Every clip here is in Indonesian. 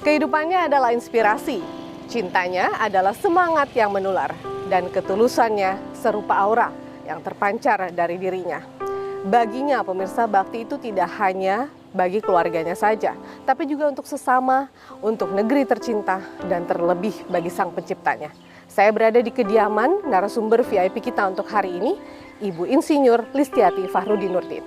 Kehidupannya adalah inspirasi, cintanya adalah semangat yang menular, dan ketulusannya serupa aura yang terpancar dari dirinya. Baginya, pemirsa, bakti itu tidak hanya bagi keluarganya saja, tapi juga untuk sesama, untuk negeri tercinta, dan terlebih bagi sang penciptanya. Saya berada di kediaman narasumber VIP kita untuk hari ini, Ibu Insinyur Listiati Fahrudin Nurdin.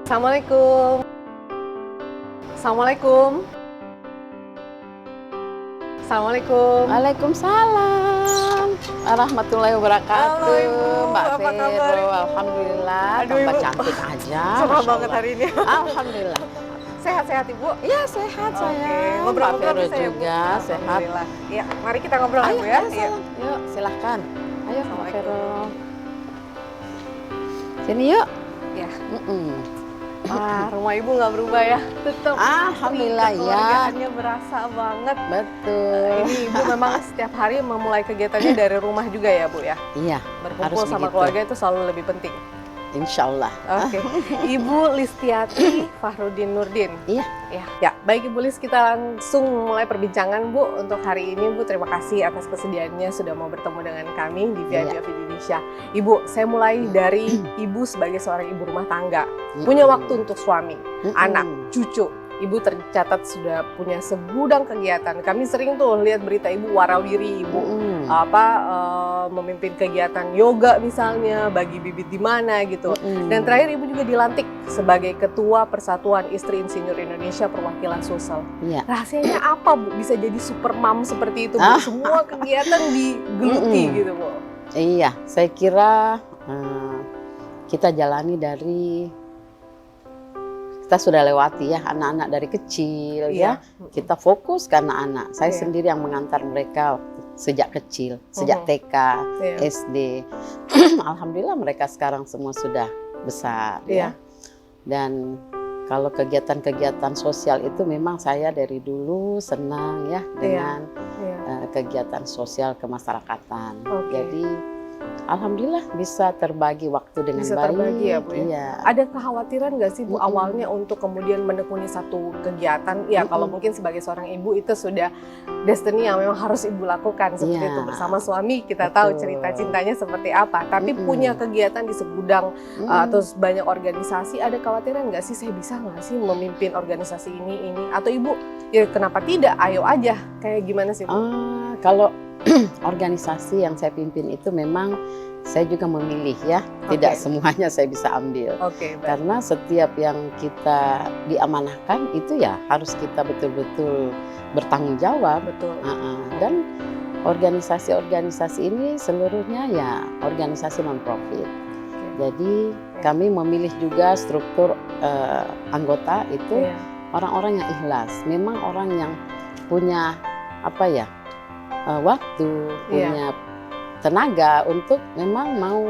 Assalamualaikum. Assalamualaikum. Assalamualaikum. Waalaikumsalam warahmatullahi wabarakatuh. Halo, Ibu. Mbak Apa kabar, Vero, Ibu? alhamdulillah. Aduh, Tambah Ibu. cantik aja. Cerah Masya banget Allah. hari ini. Alhamdulillah. Sehat-sehat, Ibu? Iya sehat Oke, saya. Mbak ngobrol-ngobrol Vero bisa ya, Bu? juga sehat. Alhamdulillah. Iya, mari kita ngobrol, Ayo, Bu ya. ayo, sayang. Yuk silahkan. Ayo Mbak Assalamualaikum. Vero. Sini yuk. Ya. Mm-mm. Rumah Ibu nggak berubah ya? Tetap. Alhamdulillah ya. Kekeluargaannya berasa banget. Betul. Ini Ibu memang setiap hari memulai kegiatannya dari rumah juga ya, Bu ya? Iya. Berkumpul Harus sama begitu. keluarga itu selalu lebih penting. Insya Allah. Oke, Ibu Listiati Fahrudin Nurdin. Iya. Ya, baik Ibu Lis, kita langsung mulai perbincangan, Bu. Untuk hari ini, Bu, terima kasih atas kesediaannya sudah mau bertemu dengan kami di VIP Iya. of Indonesia. Ibu, saya mulai dari Ibu sebagai seorang ibu rumah tangga, Mm-mm. punya waktu untuk suami, Mm-mm. anak, cucu. Ibu tercatat sudah punya segudang kegiatan. Kami sering tuh lihat berita Ibu warawiri, Ibu Mm-mm. memimpin kegiatan yoga misalnya, bagi bibit di mana gitu. Mm-mm. Dan terakhir Ibu juga dilantik sebagai Ketua Persatuan Istri Insinyur Indonesia Perwakilan Sulsel. Iya. Rahasianya apa, Bu? Bisa jadi super mom seperti itu, Bu? Semua kegiatan digeluti Mm-mm. gitu, Bu. Iya, saya kira kita jalani dari kita sudah lewati ya anak-anak dari kecil ya. Kita fokus ke anak-anak. Saya Iya. sendiri yang mengantar mereka sejak kecil, sejak TK, Iya. SD. Alhamdulillah mereka sekarang semua sudah besar Iya. ya. Dan kalau kegiatan-kegiatan sosial itu memang saya dari dulu senang ya dengan Iya. kegiatan sosial kemasyarakatan. Oke. Jadi alhamdulillah bisa terbagi waktu dengan Bisa baik. terbagi ya, Bu ya? Iya. Ada kekhawatiran nggak sih, Bu, Mm-mm. awalnya untuk kemudian menekuni satu kegiatan? Ya, kalau Mm-mm. mungkin sebagai seorang ibu itu sudah destiny yang memang harus Ibu lakukan seperti Iya. itu bersama suami. Kita Betul. tahu cerita cintanya seperti apa. Tapi Mm-mm. punya kegiatan di segudang Mm-mm. terus banyak organisasi. Ada kekhawatiran nggak sih, saya bisa nggak sih memimpin organisasi ini? Atau Ibu, ya kenapa tidak? Ayo aja. Kayak gimana sih, Bu? Kalau organisasi yang saya pimpin itu memang saya juga memilih ya, tidak Oke. semuanya saya bisa ambil. Oke, baik. Karena setiap yang kita diamanahkan itu ya harus kita betul-betul bertanggung jawab. Betul. Dan organisasi-organisasi ini seluruhnya ya organisasi non-profit. Jadi kami memilih juga struktur anggota itu Iya. orang-orang yang ikhlas. Memang orang yang punya waktu, punya tenaga untuk memang mau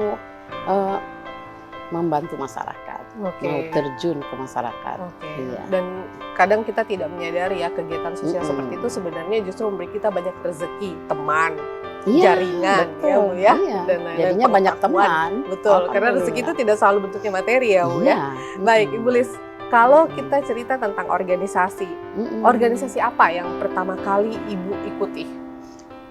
membantu masyarakat, Oke. mau terjun ke masyarakat. Oke. Iya. Dan kadang kita tidak menyadari ya kegiatan sosial Mm-mm. seperti itu sebenarnya justru memberi kita banyak rezeki, teman, Iya, jaringan, betul. ya, Bu ya. Iya. Dan Jadinya banyak pengetahuan. teman. Betul. Karena rezeki itu tidak selalu bentuknya materi ya, Bu ya. Iya. Baik, Ibu Lis. Kalau kita cerita tentang organisasi, Mm-mm. organisasi apa yang pertama kali Ibu ikuti?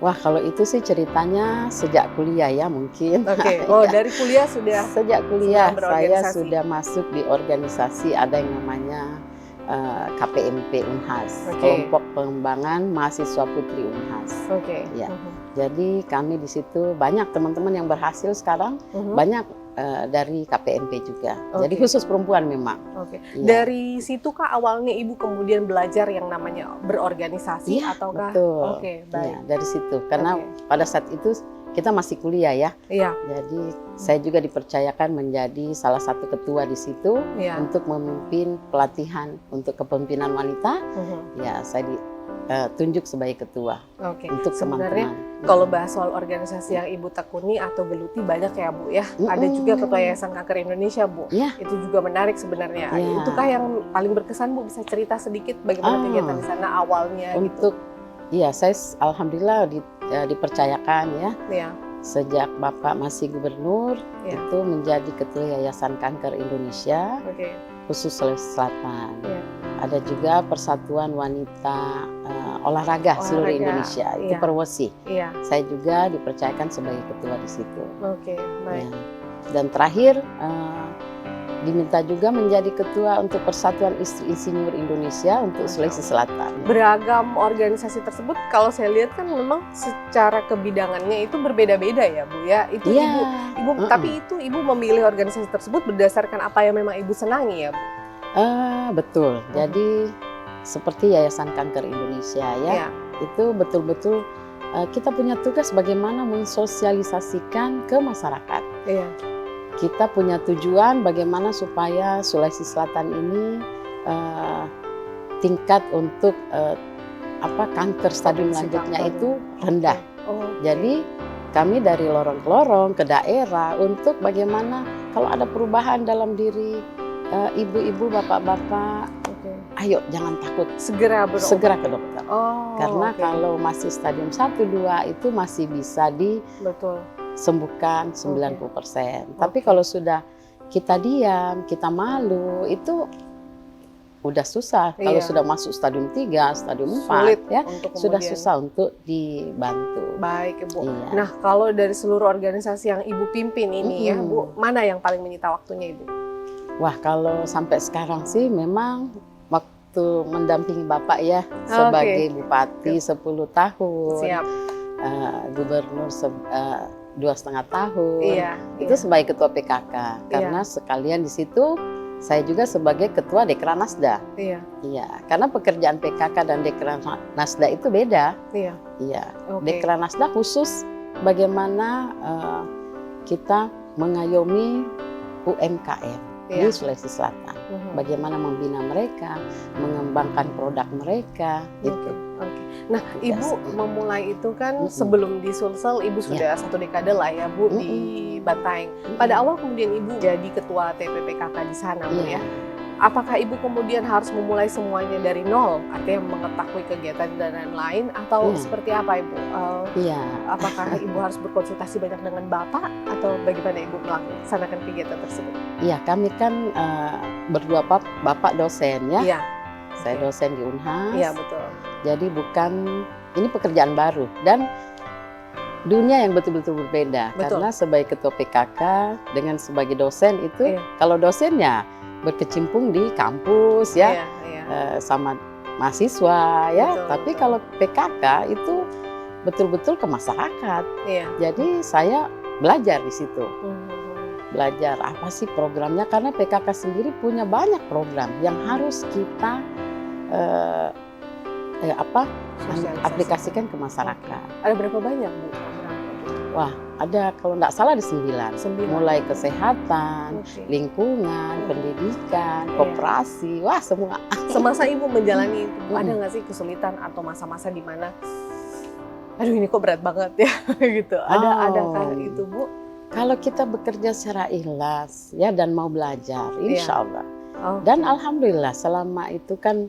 Wah, kalau itu sih ceritanya sejak kuliah ya mungkin. Oke. Oh, Iya. dari kuliah sudah. Sejak kuliah Sudah saya berorganisasi. sudah masuk di organisasi ada yang namanya KPMP Unhas, Oke. Kelompok Pengembangan Mahasiswa Putri Unhas. Oke. Iya. Jadi kami di situ banyak teman-teman yang berhasil sekarang, Mhm. banyak dari KPMP juga. Jadi Oke. khusus perempuan memang. Oke. Iya. Dari situ kah awalnya Ibu kemudian belajar yang namanya berorganisasi Iya, ataukah? betul. Oke, Iya, baik. dari situ. Karena Oke. pada saat itu kita masih kuliah ya. Iya, Jadi saya juga dipercayakan menjadi salah satu ketua di situ iya. untuk memimpin pelatihan untuk kepemimpinan wanita. Mhm. Ya, saya tunjuk sebagai ketua Oke. untuk Sebenarnya teman-teman. kalau bahas soal organisasi yang Ibu tekuni atau geluti banyak ya Bu ya. Ada juga Ketua Yayasan Kanker Indonesia Bu. Iya. Itu juga menarik sebenarnya. Iya. Itukah yang paling berkesan Bu? Bisa cerita sedikit bagaimana kegiatan di sana awalnya Untuk iya, saya alhamdulillah dipercayakan ya. Iya. Sejak Bapak masih gubernur Iya. itu menjadi ketua Yayasan Kanker Indonesia Oke. khusus Sulawesi Selatan. Iya. Ada juga Persatuan Wanita Olahraga seluruh Olahraga, Indonesia, itu iya. Perwosi. Iya. Saya juga dipercayakan sebagai ketua di situ. Oke, baik. Ya. Dan terakhir diminta juga menjadi ketua untuk Persatuan Istri Insinyur Indonesia untuk Sulawesi Selatan. Beragam organisasi tersebut kalau saya lihat kan memang secara kebidangannya itu berbeda-beda ya Bu ya. Itu Iya. Ibu tapi itu Ibu memilih organisasi tersebut berdasarkan apa yang memang Ibu senangi ya Bu? Betul. Jadi seperti Yayasan Kanker Indonesia ya, Iya. itu betul-betul kita punya tugas bagaimana mensosialisasikan ke masyarakat. Iya. Kita punya tujuan bagaimana supaya Sulawesi Selatan ini tingkat untuk kanker stadium Potensi lanjutnya kanker. itu rendah. Oh, Jadi kami dari lorong ke lorong ke daerah untuk bagaimana kalau ada perubahan dalam diri ibu-ibu, bapak-bapak, ayo jangan takut, segera berobat. segera ke dokter. Oh, Karena oke. kalau masih stadium 1-2 itu masih bisa Betul. disembuhkan 90%. Tapi kalau sudah kita diam, kita malu, itu udah susah. Kalau Iya. sudah masuk stadium 3, stadium 4 Sulit ya, untuk sudah kemudian. susah untuk dibantu. Baik Ibu. Iya. Nah kalau dari seluruh organisasi yang Ibu pimpin ini ya Bu, mana yang paling menyita waktunya Ibu? Wah, kalau sampai sekarang sih memang waktu mendampingi Bapak ya sebagai bupati 10 tahun, Siap. gubernur 2,5 tahun, Iya. itu sebagai ketua PKK. Karena sekalian di situ saya juga sebagai ketua Dekranasda. Iya. Iya, karena pekerjaan PKK dan Dekranasda itu beda. Iya. Iya, Oke. Dekranasda khusus bagaimana kita mengayomi UMKM di Sulawesi Selatan. Bagaimana membina mereka, mengembangkan produk mereka, gitu. Oke. Nah, Ibu memulai itu kan sebelum di Sulsel, Ibu sudah 1 dekade lah ya Bu di Bantaeng. Pada awal kemudian Ibu jadi ketua TPPKK di sana Bu ya. Apakah Ibu kemudian harus memulai semuanya dari nol, artinya mengetahui kegiatan dan lain-lain, atau seperti apa Ibu? Iya. Apakah Ibu harus berkonsultasi banyak dengan Bapak, atau bagaimana Ibu melaksanakan kegiatan tersebut? Iya, kami kan berdua Bapak dosen ya. Iya. Saya dosen di Unhas. Iya, betul. Jadi ini pekerjaan baru dan dunia yang betul-betul berbeda. Betul. Karena sebagai ketua PKK dengan sebagai dosen itu, kalau dosennya berkecimpung di kampus ya, sama mahasiswa ya. Betul, Tapi betul. kalau PKK itu betul-betul ke masyarakat. Iya. Jadi saya belajar di situ. Belajar apa sih programnya, karena PKK sendiri punya banyak program yang harus kita aplikasikan ke masyarakat. Ada berapa banyak Bu? Wah, ada kalau nggak salah ada 9. Mulai kesehatan, lingkungan, pendidikan, koperasi, wah semua. Semasa Ibu menjalani itu, Bu, ada nggak sih kesulitan atau masa-masa di mana, aduh ini kok berat banget ya, gitu. Adakah itu Bu? Kalau kita bekerja secara ikhlas ya dan mau belajar, insya Allah. Dan alhamdulillah selama itu kan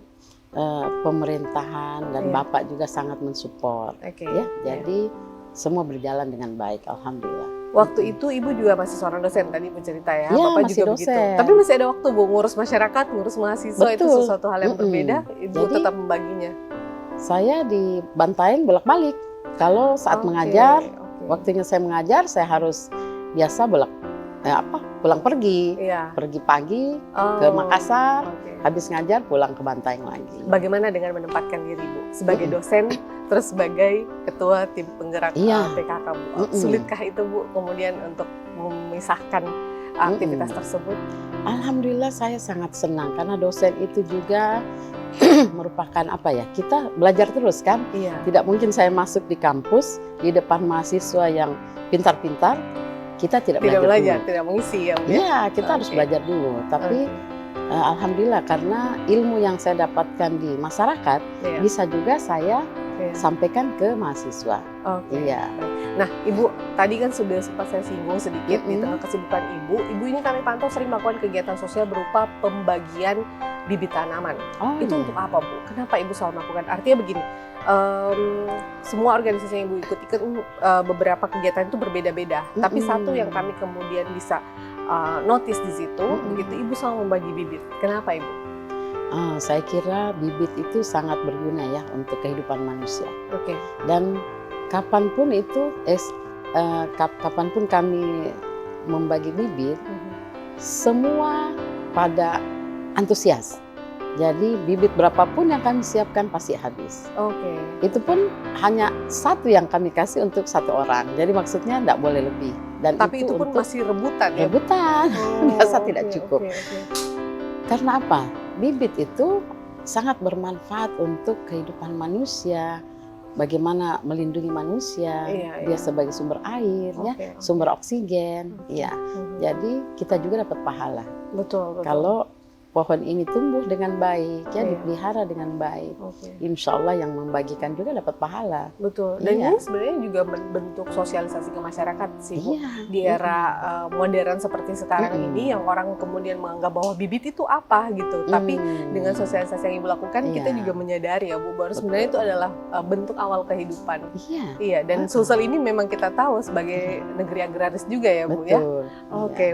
pemerintahan dan Bapak juga sangat mensupport, ya. Jadi semua berjalan dengan baik, alhamdulillah. Waktu itu Ibu juga masih seorang dosen, tadi bercerita ya, Iya, Bapak masih juga dosen. begitu. Tapi masih ada waktu Bu, ngurus masyarakat, ngurus mahasiswa, itu Betul. sesuatu hal yang berbeda, Ibu Jadi, tetap membaginya. Saya di Bantaeng bolak-balik. Kalau saat mengajar, waktunya saya mengajar, saya harus biasa pulang pergi. Pergi pagi ke Makassar, habis ngajar pulang ke Bantaeng lagi. Bagaimana dengan menempatkan diri Bu sebagai dosen, terus sebagai ketua tim penggerak PKK Bu? Sulitkah itu Bu kemudian untuk memisahkan aktivitas tersebut? Alhamdulillah saya sangat senang karena dosen itu juga merupakan kita belajar terus kan. Tidak mungkin saya masuk di kampus di depan mahasiswa yang pintar-pintar, kita tidak belajar, tidak mengisi ya Bu? Iya, kita harus belajar dulu. Tapi Alhamdulillah, karena ilmu yang saya dapatkan di masyarakat bisa juga saya sampaikan ke mahasiswa. Iya. Nah, Ibu tadi kan sudah sempat saya singgung sedikit di tengah kesibukan Ibu ini kami pantau sering melakukan kegiatan sosial berupa pembagian bibit tanaman. Itu untuk apa, Bu? Kenapa Ibu selalu melakukan? Artinya begini, semua organisasi yang Ibu ikut beberapa kegiatan itu berbeda-beda. Tapi satu yang kami kemudian bisa notice di situ, begitu Ibu selalu membagi bibit. Kenapa, Ibu? Saya kira bibit itu sangat berguna ya untuk kehidupan manusia. Dan kapanpun itu, kapanpun kami membagi bibit, semua pada antusias. Jadi bibit berapapun yang kami siapkan pasti habis. Itu pun hanya satu yang kami kasih untuk satu orang. Jadi maksudnya tidak boleh lebih. Dan tapi itu pun masih rebutan ya? Rebutan, merasa tidak cukup. Karena apa? Bibit itu sangat bermanfaat untuk kehidupan manusia. Bagaimana melindungi manusia, dia sebagai sumber air, ya, sumber oksigen. Jadi kita juga dapat pahala. Betul. Kalau pohon ini tumbuh dengan baik, ya dipelihara dengan baik. Insya Allah yang membagikan juga dapat pahala. Betul. Dan ini sebenarnya juga bentuk sosialisasi ke masyarakat sih, Bu. Di era modern seperti sekarang ini, yang orang kemudian menganggap bahwa bibit itu apa gitu. Tapi dengan sosialisasi yang Ibu lakukan, kita juga menyadari ya, Bu, bahwa sebenarnya itu adalah bentuk awal kehidupan. Dan Sulsel ini memang kita tahu sebagai negeri agraris juga ya, Bu, ya.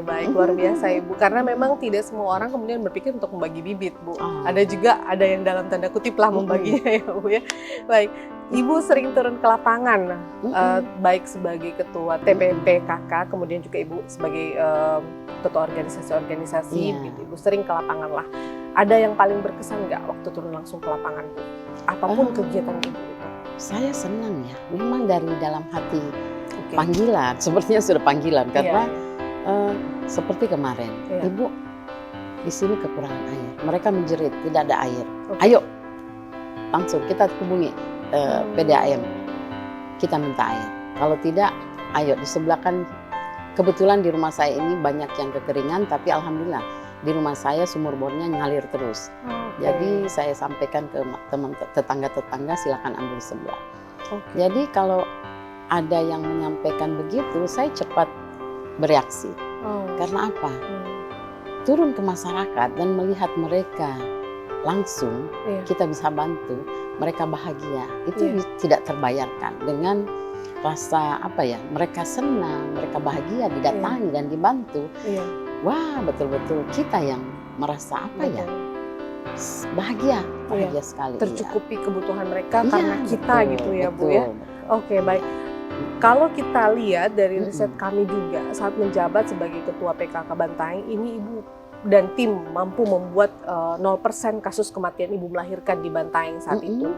Baik, luar biasa Ibu. Karena memang tidak semua orang kemudian berpikir untuk membagi bibit, Bu. Ada yang dalam tanda kutip lah membaginya ya, Bu, ya. Baik, Ibu sering turun ke lapangan, baik sebagai ketua TPPKK, kemudian juga Ibu sebagai ketua organisasi-organisasi, Ibu sering ke lapangan lah. Ada yang paling berkesan nggak waktu turun langsung ke lapangan, Bu? Apapun kegiatan Ibu itu. Saya senang ya, memang dari dalam hati panggilan, sepertinya sudah panggilan, karena seperti kemarin, Ibu di sini kekurangan air. Mereka menjerit, tidak ada air. Ayo, langsung kita hubungi PDAM. Kita minta air. Kalau tidak, ayo di sebelah kan. Kebetulan di rumah saya ini banyak yang kekeringan, tapi alhamdulillah di rumah saya sumur bornya ngalir terus. Jadi saya sampaikan ke tetangga-tetangga, silakan ambil sebelah. Jadi kalau ada yang menyampaikan begitu, saya cepat bereaksi. Karena apa? Turun ke masyarakat dan melihat mereka langsung, kita bisa bantu, mereka bahagia. Itu tidak terbayarkan dengan rasa mereka senang, mereka bahagia didatangi dan dibantu. Wah, betul-betul kita yang merasa bahagia sekali. Tercukupi kebutuhan mereka karena kita gitu ya, Bu, ya. Baik. Kalau kita lihat dari riset kami juga saat menjabat sebagai Ketua PKK Bantaeng, ini Ibu dan tim mampu membuat 0% kasus kematian ibu melahirkan di Bantaeng saat itu.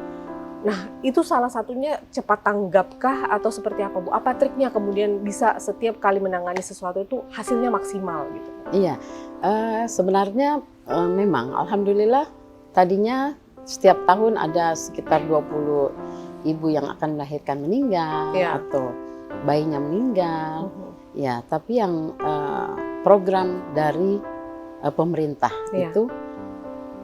Nah, itu salah satunya cepat tanggapkah atau seperti apa, Bu? Apa triknya kemudian bisa setiap kali menangani sesuatu itu hasilnya maksimal gitu? Iya, sebenarnya memang alhamdulillah tadinya setiap tahun ada sekitar 20 ibu yang akan melahirkan meninggal atau bayinya meninggal. Ya, tapi yang program dari pemerintah itu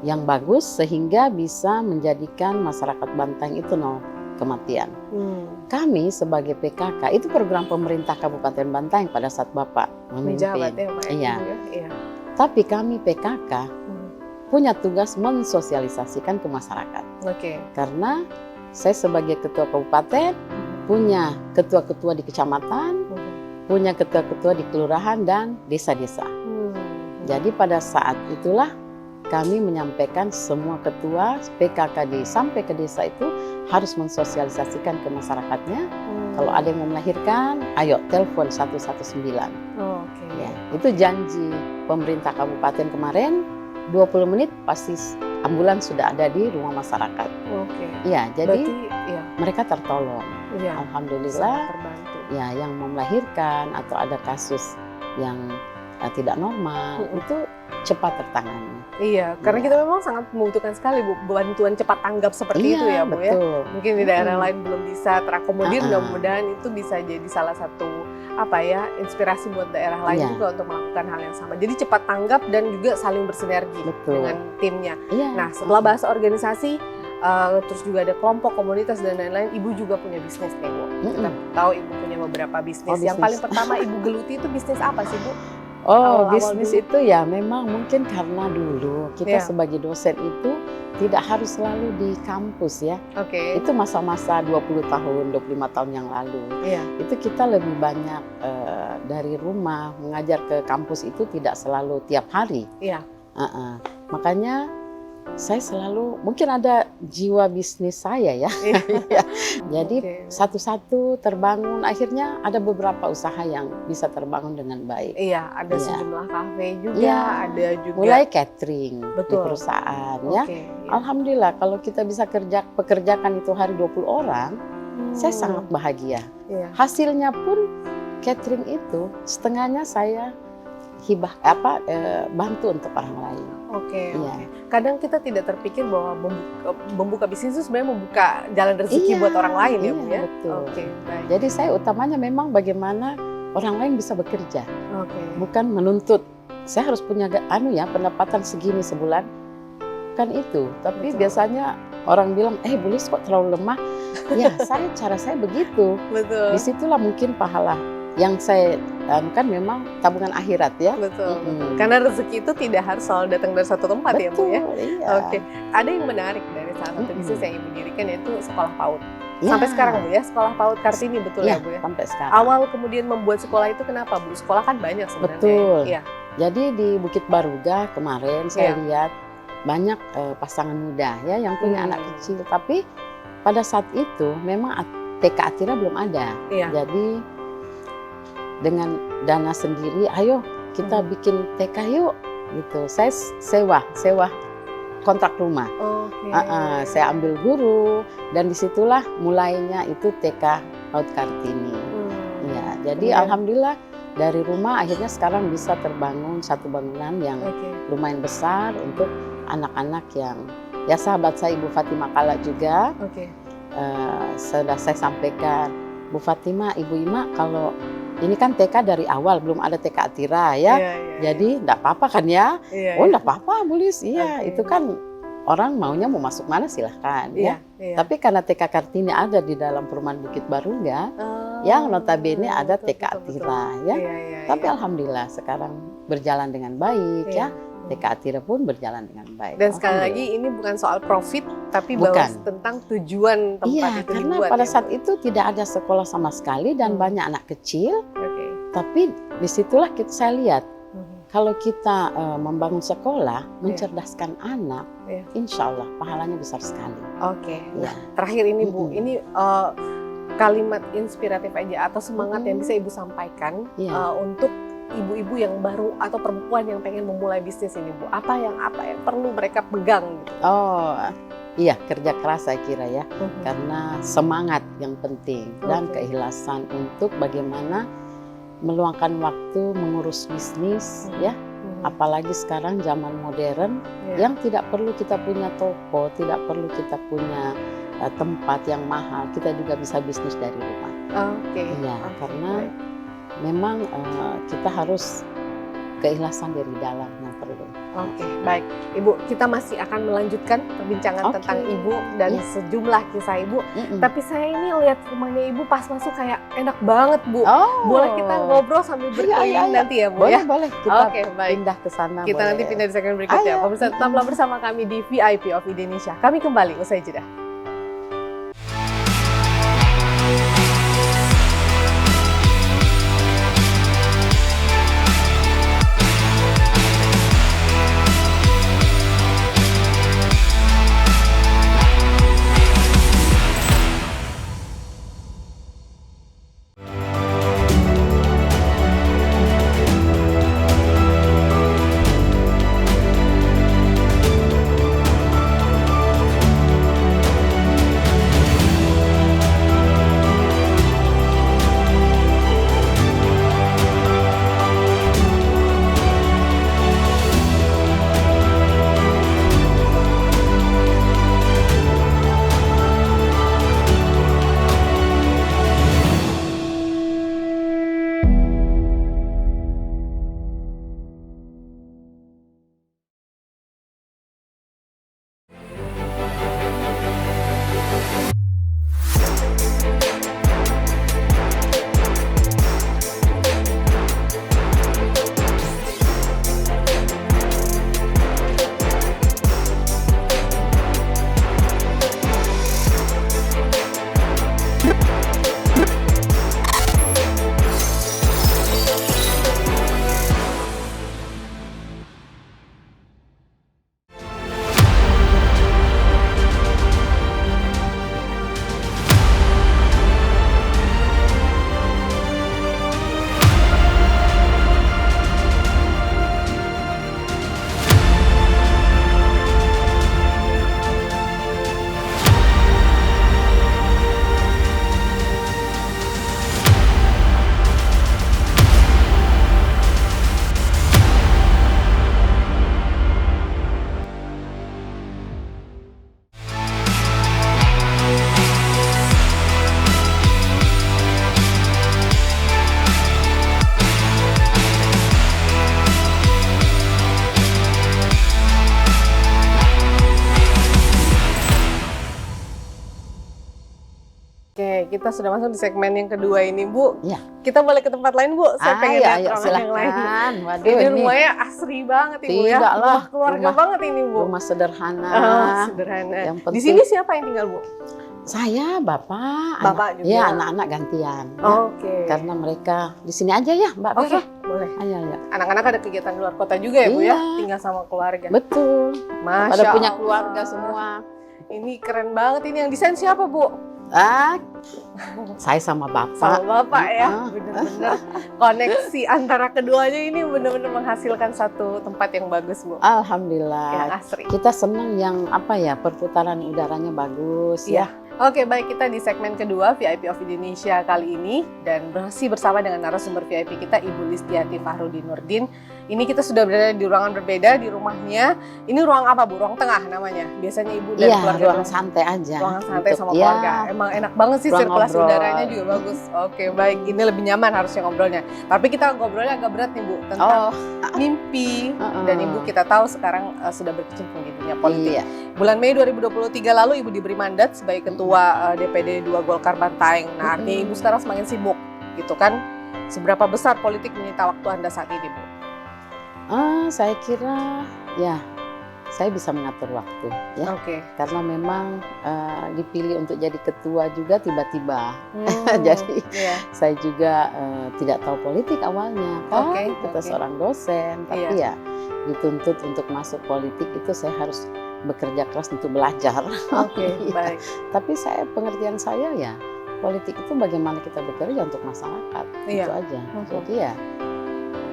yang bagus sehingga bisa menjadikan masyarakat Bantaeng itu 0 kematian. Kami sebagai PKK itu program pemerintah Kabupaten Bantaeng pada saat Bapak memimpin. Menjabat ya, Pak. Iya. Tapi kami PKK punya tugas mensosialisasikan ke masyarakat. Karena saya sebagai ketua kabupaten punya ketua-ketua di kecamatan, punya ketua-ketua di kelurahan dan desa-desa. Jadi pada saat itulah kami menyampaikan semua ketua PKK sampai ke desa itu harus mensosialisasikan ke masyarakatnya. Kalau ada yang mau melahirkan, ayo telepon 119. Ya, itu janji pemerintah kabupaten kemarin, 20 menit pasti ambulans sudah ada di rumah masyarakat. Ya, jadi mereka tertolong. Alhamdulillah. Ya, yang mau melahirkan atau ada kasus yang tidak normal itu cepat tertangani. Karena kita memang sangat membutuhkan sekali, Bu, bantuan cepat tanggap seperti itu ya, Bu, betul. ya. Mungkin di daerah lain belum bisa terakomodir, mudah-mudahan itu bisa jadi salah satu inspirasi buat daerah lain Iya. juga untuk melakukan hal yang sama. Jadi cepat tanggap dan juga saling bersinergi dengan timnya. Iya. Nah, setelah bahas organisasi, terus juga ada kelompok, komunitas dan lain-lain, Ibu juga punya bisnis nih, Bu. Kita tahu Ibu punya beberapa bisnis. Yang paling pertama Ibu geluti itu bisnis apa sih, Bu? Bisnis itu ya memang mungkin karena dulu kita sebagai dosen itu tidak harus selalu di kampus ya. Itu masa-masa 20 tahun, 25 tahun yang lalu. Itu kita lebih banyak dari rumah, mengajar ke kampus itu tidak selalu tiap hari. Makanya saya selalu, mungkin ada jiwa bisnis saya ya. Jadi satu-satu terbangun, akhirnya ada beberapa usaha yang bisa terbangun dengan baik. Ada sejumlah kafe juga, ada juga. Mulai catering di perusahaan ya. Alhamdulillah kalau kita bisa pekerjakan itu hari 20 orang, saya sangat bahagia. Hasilnya pun catering itu setengahnya saya bantu untuk orang lain. Kadang kita tidak terpikir bahwa membuka bisnis itu sebenarnya membuka jalan rezeki buat orang lain ya, Bu ya. Betul. Jadi saya utamanya memang bagaimana orang lain bisa bekerja, bukan menuntut. Saya harus punya pendapatan segini sebulan, kan itu. Tapi biasanya orang bilang, Bu Lis kok terlalu lemah. Ya, cara saya begitu. Disitulah mungkin pahala yang saya kan memang tabungan akhirat ya. Karena rezeki itu tidak harus selalu datang dari satu tempat ya, Bu ya. Iya. Ada yang menarik dari salah satu bisnis yang Ibu dirikan yaitu sekolah PAUD. Sampai sekarang, Bu ya, sekolah PAUD Kartini, betul ya, Bu ya? Sampai sekarang. Awal kemudian membuat sekolah itu kenapa, Bu? Sekolah kan banyak sebenarnya. Betul. Jadi di Bukit Baruga kemarin saya lihat banyak pasangan muda ya yang punya anak kecil, tapi pada saat itu memang TK Atira belum ada. Jadi dengan dana sendiri, ayo kita bikin TK yuk, gitu. Saya sewa kontrak rumah. Saya ambil guru dan disitulah mulainya itu TK PAUD Kartini. Jadi alhamdulillah dari rumah akhirnya sekarang bisa terbangun satu bangunan yang lumayan besar untuk anak-anak yang sahabat saya Ibu Fatimah Kala juga. Sudah saya sampaikan, Bu Fatimah, Ibu Ima, kalau ini kan TK dari awal, belum ada TK Atira ya. Jadi enggak apa-apa kan ya? Enggak apa-apa, Bu Lis. Itu kan orang maunya mau masuk mana silahkan ya. Tapi karena TK Kartini ada di dalam perumahan Bukit Baruga, yang notabene ada TK Atira ya. Tapi alhamdulillah sekarang berjalan dengan baik ya. TK Atira pun berjalan dengan baik. Dan sekali lagi ini bukan soal profit, tapi bahwa tentang tujuan tempat itu karena dibuat. Pada saat itu tidak ada sekolah sama sekali dan banyak anak kecil. Tapi disitulah saya lihat, kalau kita membangun sekolah, mencerdaskan anak, insya Allah pahalanya besar sekali. Nah, terakhir ini Bu, ini kalimat inspiratif aja atau semangat yang bisa Ibu sampaikan untuk ibu-ibu yang baru atau perempuan yang pengen memulai bisnis ini, Bu. Apa yang perlu mereka pegang gitu? Kerja keras saya kira ya. Karena semangat yang penting dan keikhlasan untuk bagaimana meluangkan waktu mengurus bisnis ya. Apalagi sekarang zaman modern yang tidak perlu kita punya toko, tidak perlu kita punya tempat yang mahal. Kita juga bisa bisnis dari rumah. Karena memang kita harus keikhlasan dari dalam yang perlu. Baik. Ibu, kita masih akan melanjutkan perbincangan tentang Ibu dan sejumlah kisah Ibu. Tapi saya ini lihat rumahnya Ibu pas masuk kayak enak banget, Bu. Boleh kita ngobrol sambil berkeliling nanti ya, Bu ya? Boleh. Kita pindah ke sana. Kita nanti pindah di segmen berikutnya. Pemirsa, tetaplah bersama kami di VIP of Indonesia. Kami kembali usai jeda. kita sudah masuk di segmen yang kedua ini, Bu. Iya. Kita boleh ke tempat lain, Bu? Saya pengen lihat ruangan yang lain. Waduh, ini rumahnya asri banget, Ibu ya. Tidak lah, Keluarga banget ini, Bu. Rumah sederhana. Sederhana. Yang penting, di sini siapa yang tinggal, Bu? Saya, Bapak, Bapak juga. Ya, anak-anak gantian. Oke. Karena mereka di sini aja ya, Mbak. Oke, boleh. Ayo. Anak-anak ada kegiatan di luar kota juga ya, Bu ya? Tinggal sama keluarga. Betul. Masya Pada punya Allah. keluarga semua. Ini keren banget ini. Yang desain siapa, Bu? Saya sama Bapak. Sama Bapak ya. Bener-bener koneksi antara keduanya ini bener-bener menghasilkan satu tempat yang bagus, Bu. Alhamdulillah. Yang asri. Kita senang yang perputaran udaranya bagus ya. Oke, baik, kita di segmen kedua VIP of Indonesia kali ini dan masih bersama dengan narasumber VIP kita Ibu Listiati Fahrudin Nurdin. Ini kita sudah berada di ruangan berbeda di rumahnya. Ini ruang apa, Bu? Ruang tengah namanya. Biasanya Ibu dan keluarga ruang santai aja. Ruangan santai sama keluarga. Emang enak banget sih, sirkulasi udaranya juga bagus. Oke, baik. Ini lebih nyaman harusnya ngobrolnya. Tapi kita ngobrolnya agak berat nih, Bu, tentang mimpi. Dan Ibu kita tahu sekarang sudah berkecimpung di dunia politik. Bulan Mei 2023 lalu Ibu diberi mandat sebagai Ketua DPD 2 Golkar Bantaeng. Nah, artinya Ibu sekarang semakin sibuk, gitu kan? Seberapa besar politik menyita waktu Anda saat ini, Bu? Saya kira saya bisa mengatur waktu ya. Karena memang dipilih untuk jadi ketua juga tiba-tiba. Jadi saya juga tidak tahu politik awalnya kan. Kita seorang dosen, tapi dituntut untuk masuk politik itu saya harus bekerja keras untuk belajar. Baik. Tapi pengertian saya politik itu bagaimana kita bekerja untuk masyarakat, itu aja. Jadi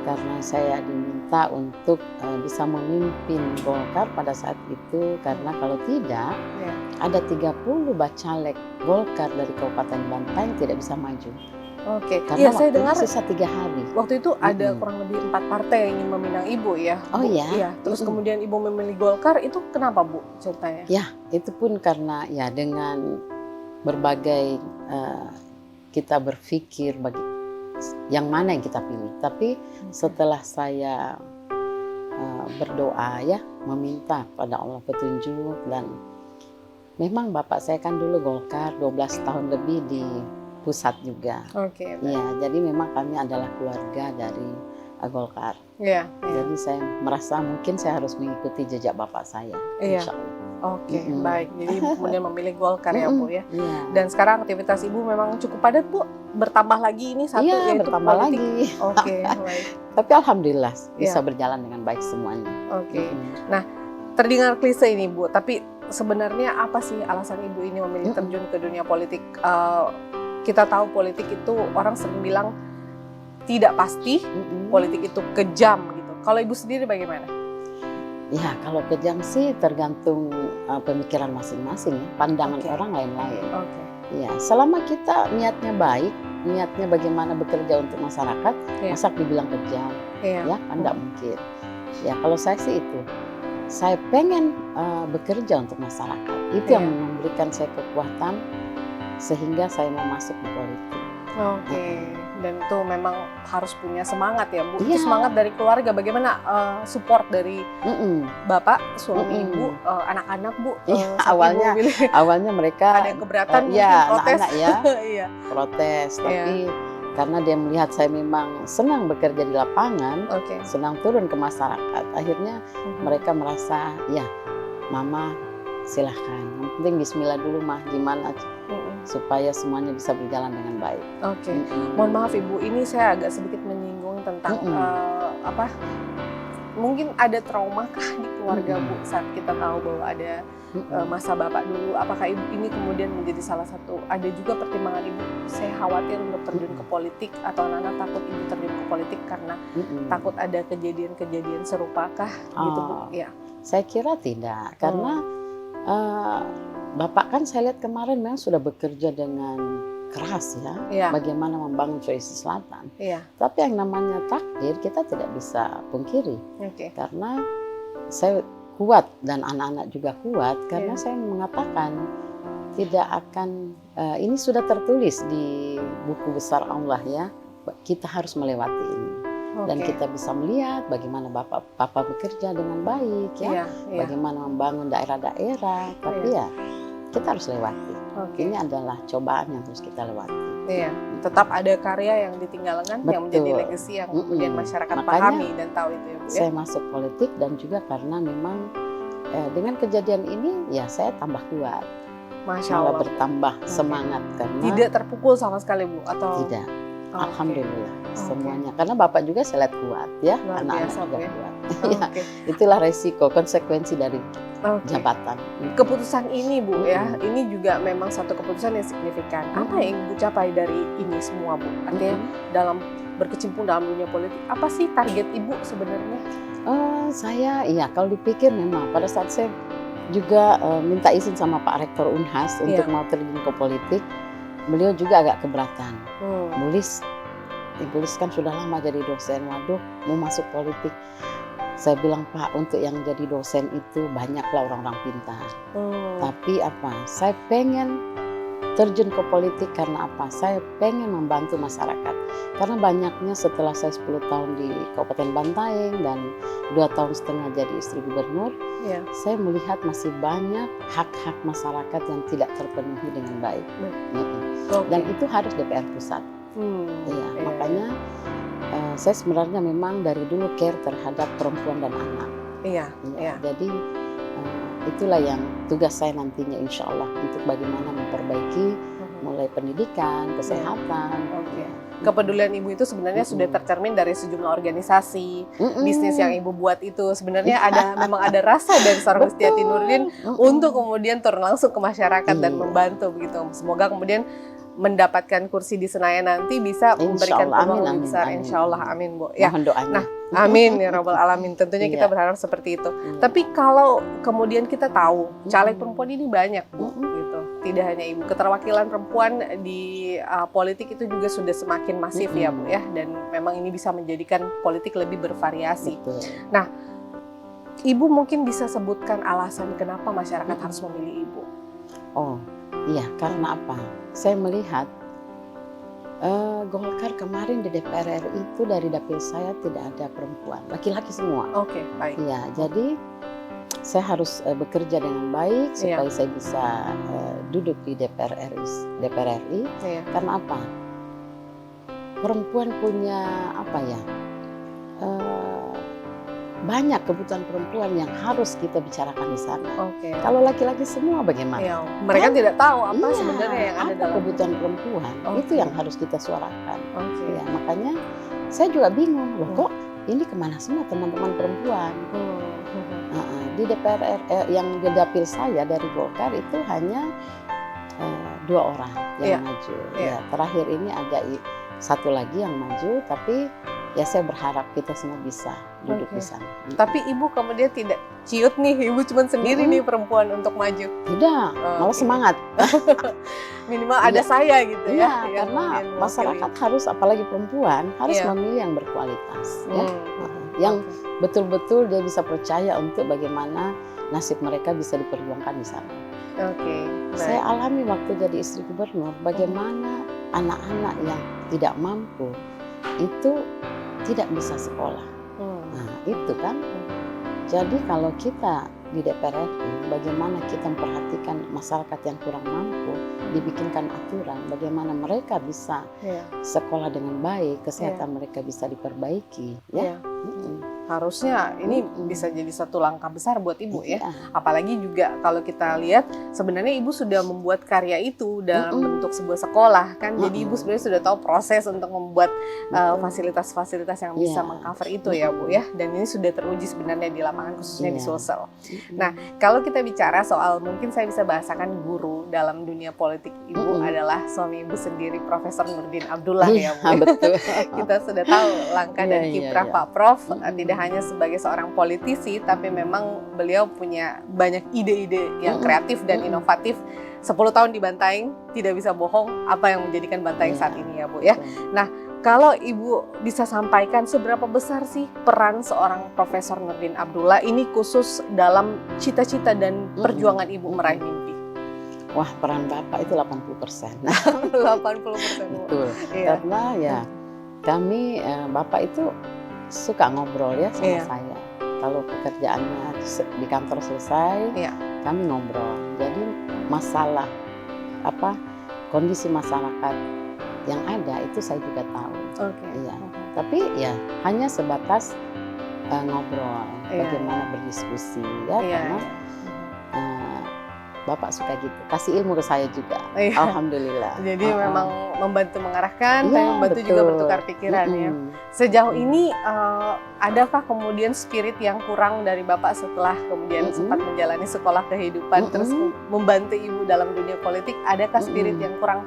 karena saya diminta untuk bisa memimpin Golkar pada saat itu, karena kalau tidak ada 30 bacalek Golkar dari Kabupaten Bantaeng tidak bisa maju. Karena saya dengar sisa 3 hari. Waktu itu ada kurang lebih 4 partai yang ingin meminang Ibu ya. Terus kemudian Ibu memilih Golkar, itu kenapa, Bu, ceritanya? Itu pun karena dengan berbagai kita berpikir yang mana yang kita pilih. Tapi setelah saya berdoa meminta pada Allah petunjuk, dan memang Bapak saya kan dulu Golkar 12 tahun lebih di pusat juga. Jadi memang kami adalah keluarga dari Golkar. Jadi saya merasa mungkin saya harus mengikuti jejak Bapak saya. Insya Allah. Baik. Jadi kemudian memilih Golkar ya, Bu ya. Dan sekarang aktivitas Ibu memang cukup padat, Bu. Bertambah lagi ini satu yaitu bertambah politik. Baik. Tapi alhamdulillah bisa berjalan dengan baik semuanya. Nah, terdengar klise ini, Bu, tapi sebenarnya apa sih alasan Ibu ini memilih terjun ke dunia politik? Kita tahu politik itu orang sering bilang tidak pasti, politik itu kejam gitu. Kalau Ibu sendiri bagaimana? Kalau kejam sih tergantung pemikiran masing-masing, pandangan orang lain-lain. Selama kita niatnya baik, niatnya bagaimana bekerja untuk masyarakat, masa dibilang kejam, kan tidak mungkin. Kalau saya sih itu, saya pengen bekerja untuk masyarakat. Itu yang memberikan saya kekuatan sehingga saya mau masuk di politik. Dan itu memang harus punya semangat ya, Bu. Itu semangat dari keluarga. Bagaimana support dari Bapak, suami Ibu, anak-anak, Bu? Awalnya mereka ada yang keberatan, protes. Anak-anak protes. Tapi karena dia melihat saya memang senang bekerja di lapangan, senang turun ke masyarakat, akhirnya mereka merasa Mama silahkan. Yang penting Bismillah dulu mah, gimana supaya semuanya bisa berjalan dengan baik. Mohon maaf Ibu, ini saya agak sedikit menyinggung tentang mungkin ada trauma kah di keluarga Bu saat kita tahu bahwa ada masa Bapak dulu. Apakah Ibu ini kemudian menjadi salah satu, ada juga pertimbangan Ibu, saya khawatir untuk terjun ke politik, atau anak-anak takut Ibu terjun ke politik karena takut ada kejadian-kejadian serupa kah gitu, Bu? Saya kira tidak, karena Bapak kan saya lihat kemarin memang sudah bekerja dengan keras bagaimana membangun Sulawesi Selatan. Tapi yang namanya takdir kita tidak bisa pungkiri. Karena saya kuat dan anak-anak juga kuat, karena saya mengatakan tidak akan, ini sudah tertulis di buku besar Allah kita harus melewati ini. Dan kita bisa melihat bagaimana Bapak bekerja dengan baik bagaimana membangun daerah-daerah, tapi kita harus lewati. Ini adalah cobaan yang harus kita lewati. Iya, tetap ada karya yang ditinggalkan, yang menjadi legacy yang kemudian masyarakat pahami dan tahu itu ya Bu ya. Saya masuk politik dan juga karena memang dengan kejadian ini ya saya tambah kuat. Masya Allah. Bertambah semangat karena tidak terpukul sama sekali Bu atau tidak. Alhamdulillah semuanya. Karena Bapak juga saya lihat kuat ya, anak-anak juga kuat. Ya, itulah resiko, konsekuensi dari jabatan. Keputusan ini Bu ya, ini juga memang satu keputusan yang signifikan. Apa yang Ibu capai dari ini semua Bu? Artinya dalam berkecimpung dalam dunia politik, apa sih target Ibu sebenarnya? Saya, iya kalau dipikir memang pada saat saya juga minta izin sama Pak Rektor Unhas untuk mau terjun ke politik, beliau juga agak keberatan. Bulis kan sudah lama jadi dosen, waduh mau masuk politik. Saya bilang, Pak, untuk yang jadi dosen itu banyaklah orang-orang pintar. Tapi saya pengen terjun ke politik karena apa? Saya pengen membantu masyarakat. Karena banyaknya setelah saya 10 tahun di Kabupaten Bantaeng dan 2,5 tahun jadi istri gubernur, saya melihat masih banyak hak-hak masyarakat yang tidak terpenuhi dengan baik. Dan itu harus DPR pusat. Makanya saya sebenarnya memang dari dulu care terhadap perempuan dan anak. Jadi itulah yang tugas saya nantinya insya Allah untuk bagaimana memperbaiki mulai pendidikan, kesehatan. Kepedulian Ibu itu sebenarnya sudah tercermin dari sejumlah organisasi, bisnis yang Ibu buat itu. Sebenarnya memang ada rasa dari seorang Listiati Nurdin untuk kemudian turun langsung ke masyarakat dan membantu begitu. Semoga kemudian mendapatkan kursi di Senayan nanti bisa memberikan peluang lebih besar. Insya Allah, amin Bu. Ya. Nah, amin ya Rabbal Alamin. Tentunya kita berharap seperti itu. Tapi kalau kemudian kita tahu caleg perempuan ini banyak Bu, gitu. Tidak hanya Ibu, keterwakilan perempuan di politik itu juga sudah semakin masif ya Bu ya. Dan memang ini bisa menjadikan politik lebih bervariasi. Nah, Ibu mungkin bisa sebutkan alasan kenapa masyarakat harus memilih Ibu. Iya, karena apa? Saya melihat Golkar kemarin di DPR RI itu dari dapil saya tidak ada perempuan, laki-laki semua. Baik. Iya, jadi saya harus bekerja dengan baik supaya saya bisa duduk di DPR RI. Karena apa? Perempuan punya banyak kebutuhan perempuan yang harus kita bicarakan di sana. Kalau laki-laki semua bagaimana? Mereka tidak tahu apa sebenarnya yang ada dalam kebutuhan perempuan. Itu yang harus kita suarakan. Makanya saya juga bingung, loh kok ini kemana semua teman-teman perempuan? Di DPR yang di dapil saya dari Golkar itu hanya 2 orang yang maju. Terakhir ini ada 1 lagi yang maju, tapi ya saya berharap kita semua bisa duduk di sana. Tapi Ibu kemudian tidak ciut nih, Ibu cuma sendiri nih perempuan untuk maju? Tidak, malah semangat. Minimal ada saya gitu ya. Karena masyarakat harus, apalagi perempuan, harus memilih yang berkualitas. Yang betul-betul dia bisa percaya untuk bagaimana nasib mereka bisa diperjuangkan di sana. Saya alami waktu jadi istri gubernur, bagaimana anak-anak yang tidak mampu itu tidak bisa sekolah. Nah, itu kan. Jadi kalau kita di DPR RI, bagaimana kita memperhatikan masyarakat yang kurang mampu, dibikinkan aturan bagaimana mereka bisa sekolah dengan baik, kesehatan mereka bisa diperbaiki, Harusnya ini bisa jadi satu langkah besar buat Ibu ya. Apalagi juga kalau kita lihat sebenarnya Ibu sudah membuat karya itu dalam bentuk sebuah sekolah kan. Jadi Ibu sebenarnya sudah tahu proses untuk membuat fasilitas-fasilitas yang bisa mengcover itu ya Bu ya. Dan ini sudah teruji sebenarnya di lapangan khususnya di Sulsel. Nah, kalau kita bicara soal mungkin saya bisa bahasakan guru dalam dunia politik Ibu adalah suami Ibu sendiri Profesor Nurdin Abdullah ya Bu. Betul. Kita sudah tahu langkah dan kiprah Pak Prof tidak hanya sebagai seorang politisi, tapi memang beliau punya banyak ide-ide yang kreatif dan inovatif. 10 tahun di Bantaeng, tidak bisa bohong apa yang menjadikan Bantaeng saat ini ya Bu ya. Nah, kalau Ibu bisa sampaikan seberapa besar sih peran seorang Profesor Nurdin Abdullah ini khusus dalam cita-cita dan perjuangan Ibu meraih mimpi? Wah, peran Bapak itu 80%. 80%. Betul. Karena ya kami, Bapak itu suka ngobrol ya sama saya. Kalau pekerjaannya di kantor selesai, kami ngobrol. Jadi masalah kondisi masyarakat yang ada itu saya juga tahu. Iya. Tapi ya hanya sebatas ngobrol, bagaimana berdiskusi ya, karena Bapak suka gitu, kasih ilmu ke saya juga. Alhamdulillah. Jadi memang membantu mengarahkan, dan membantu juga bertukar pikiran ya. Sejauh ini adakah kemudian spirit yang kurang dari Bapak setelah kemudian sempat menjalani sekolah kehidupan, terus membantu Ibu dalam dunia politik? Adakah spirit yang kurang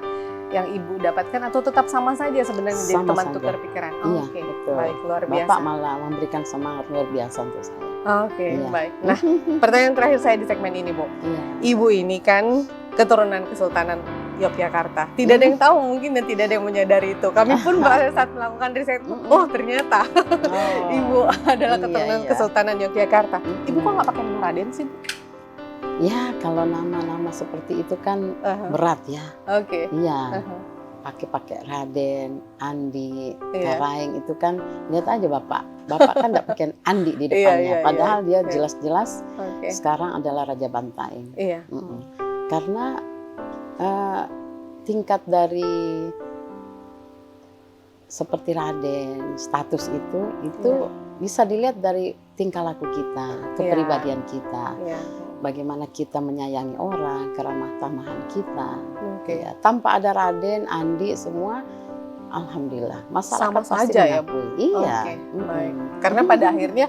yang Ibu dapatkan, atau tetap sama saja sebenarnya menjadi teman tukar pikiran? Iya, betul. Baik, luar biasa. Bapak malah memberikan semangat luar biasa untuk saya. Baik. Nah, pertanyaan terakhir saya di segmen ini, Bu. Ibu ini kan keturunan Kesultanan Yogyakarta. Tidak ada yang tahu mungkin, dan tidak ada yang menyadari itu. Kami pun pada saat melakukan riset, ternyata Ibu adalah keturunan Kesultanan Yogyakarta. Ibu kok nggak pakai nama Raden sih, Bu? Ya, kalau nama-nama seperti itu kan berat ya. Iya. Pakai Raden, Andi, Karaeng itu kan, lihat aja Bapak kan nggak pakai Andi di depannya, padahal dia jelas-jelas sekarang adalah Raja Bantaeng. Karena tingkat dari seperti Raden, status itu bisa dilihat dari tingkah laku kita, kepribadian kita, bagaimana kita menyayangi orang, keramah tamahan kita. Ya, tanpa ada Raden, Andi, semua, alhamdulillah masyarakat sama saja ya, Bu. Iya. Baik. Karena pada akhirnya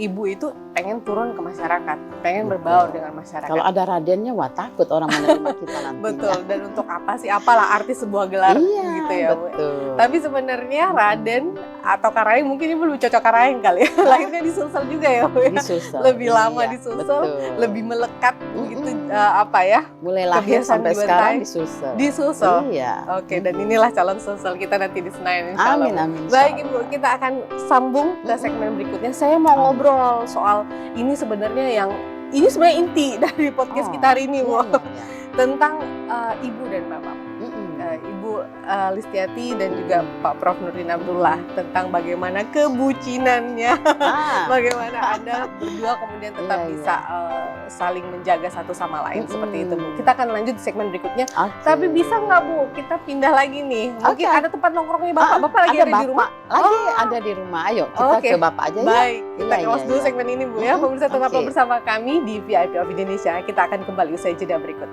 Ibu itu pengen turun ke masyarakat, pengen berbaur dengan masyarakat. Kalau ada Radennya, wah takut orang menerima kita nantinya. Betul. Dan untuk apa sih? Apalah arti sebuah gelar gitu ya, Bu. Betul. Tapi sebenarnya Raden atau Karaeng, mungkin Ibu lebih cocok Karaeng kali ya. Lahirnya di Sulsel juga ya, Bu. Disusul. Lebih lama di Sulsel, lebih melekat begitu mulai lahir sampai sekarang di Sulsel. Iya. Dan inilah calon Sulsel kita nanti di Senayan, insya Allah. Amin. Baik, Ibu, kita akan sambung ke segmen berikutnya. Saya mau ngobrol soal ini sebenarnya sebenarnya inti dari podcast kita hari ini, Bu. Tentang Ibu dan Bapak. Ibu Listiati dan juga Pak Prof Nurdin Abdullah, tentang bagaimana kebucinannya, bagaimana Anda berdua kemudian tetap bisa saling menjaga satu sama lain seperti itu, Bu. Kita akan lanjut di segmen berikutnya. Tapi bisa nggak, Bu, kita pindah lagi nih? Mungkin ada tempat nongkrongnya Bapak. Bapak lagi ada di rumah? Ada di rumah. Ayo kita ke Bapak aja ya. Baik, kita close dulu segmen ini, Bu, ya. Pemirsa, tetap bersama kami di VIP of Indonesia. Kita akan kembali usai jeda berikut.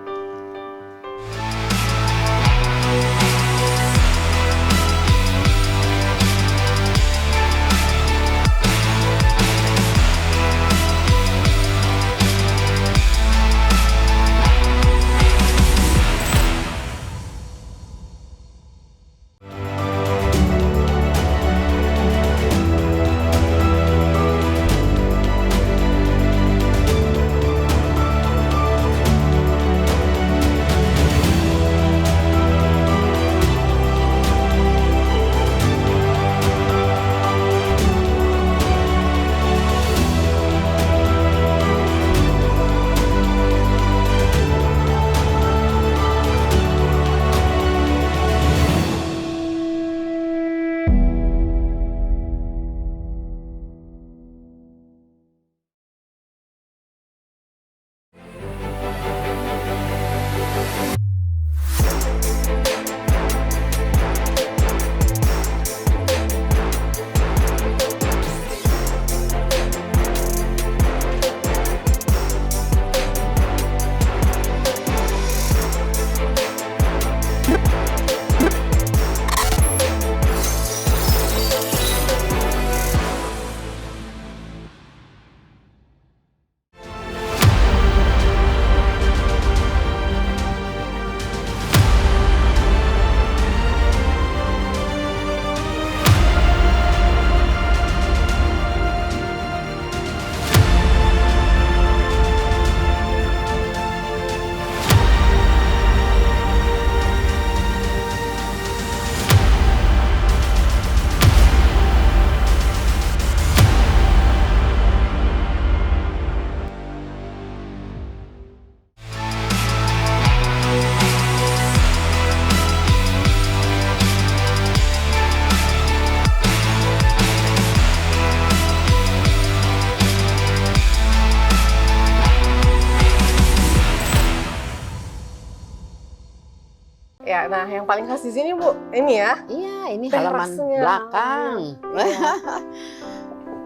Iya, nah yang paling khas di sini Bu, ini ya. Iya, ini terasnya. halaman belakang. Iya.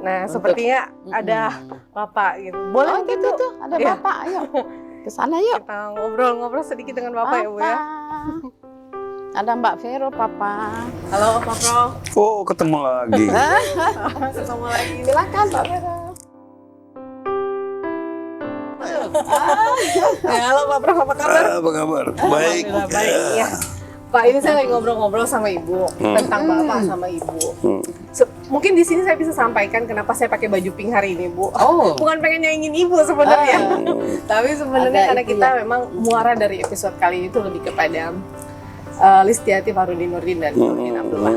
Nah, sepertinya ada Bapak gitu. Boleh gitu tuh, ada Iya. Bapak. Ayo ke sana yuk. kita ngobrol-ngobrol sedikit dengan Bapak ya Bu ya. Ada Mbak Vero, Papa. Halo Pak Prof. Oh, ketemu lagi. Ketemu lagi. Silakan Mbak Vero. Ya, halo Pak Prof, apa kabar? Apa kabar? Baik. Alhamdulillah, baik. Ya. Pak, ini saya lagi ngobrol-ngobrol sama Ibu tentang Bapak sama Ibu. Mungkin di sini saya bisa sampaikan kenapa saya pakai baju pink hari ini, Bu. Oh. Bukan pengen nyaingin Ibu sebenarnya. Tapi sebenarnya Ada karena itu kita ya. memang muara dari episode kali ini itu lebih kepada Listiati Farudin Nurdin dan Nurdin Abdullah.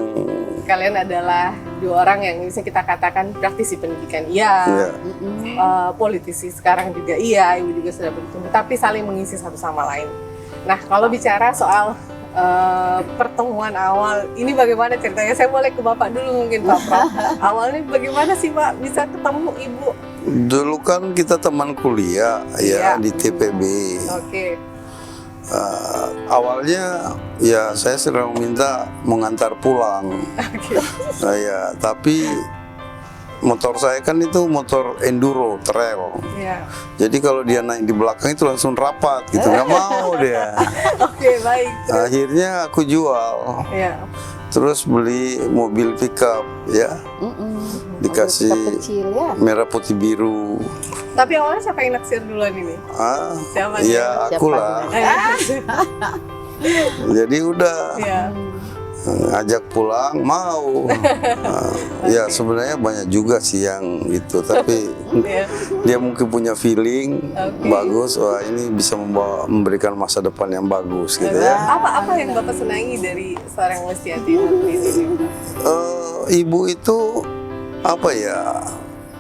Kalian adalah dua orang yang bisa kita katakan praktisi pendidikan. Iya. Politisi sekarang juga iya, Ibu juga sudah bertumbuh, tapi saling mengisi satu sama lain. Nah, kalau bicara soal pertemuan awal, ini bagaimana ceritanya? Saya boleh ke Bapak dulu mungkin Pak Prof. Awalnya bagaimana sih Pak bisa ketemu Ibu? Dulu kan kita teman kuliah Iya. ya di TPB. Oke. Awalnya ya saya sering minta mengantar pulang. Ya, tapi motor saya kan itu motor enduro trail. Iya. Jadi kalau dia naik di belakang itu langsung rapat gitu, nggak mau dia. Oke, baik. Akhirnya aku jual. Iya. Terus beli mobil pickup ya, dikasih kecil ya. merah putih biru. Tapi awalnya siapa yang naksir duluan ini? Siapa? Ya Siapa aku lah. Jadi udah Iya. ngajak pulang mau. Ya sebenarnya banyak juga sih yang itu, tapi Iya. dia mungkin punya feeling Oke. bagus. Wah ini bisa memberikan masa depan yang bagus gitu ya. Apa yang Bapak senangi dari seorang Listiati Nurdin ini? Ibu itu apa ya,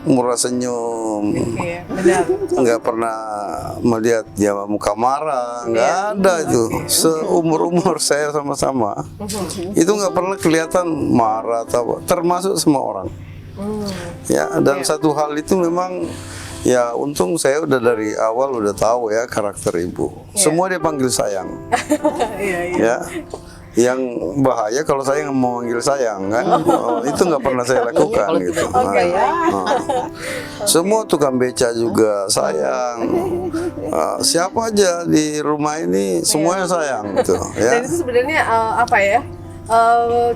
murah senyum. Iya, benar. Nggak pernah melihat dia muka marah, nggak ada itu. Seumur-umur saya sama-sama, itu nggak pernah kelihatan marah atau apa, termasuk semua orang. Ya, dan satu hal itu memang ya untung saya udah dari awal udah tahu ya karakter ibu. Semua dia panggil sayang. Iya, iya. Ya. Yang bahaya kalau saya nggak mau manggil sayang kan, itu nggak pernah saya lakukan Kalau gitu. tiba-tiba ya. Semua tukang beca juga sayang. Siapa aja di rumah ini semuanya sayang gitu Dan ya. itu sebenarnya apa ya?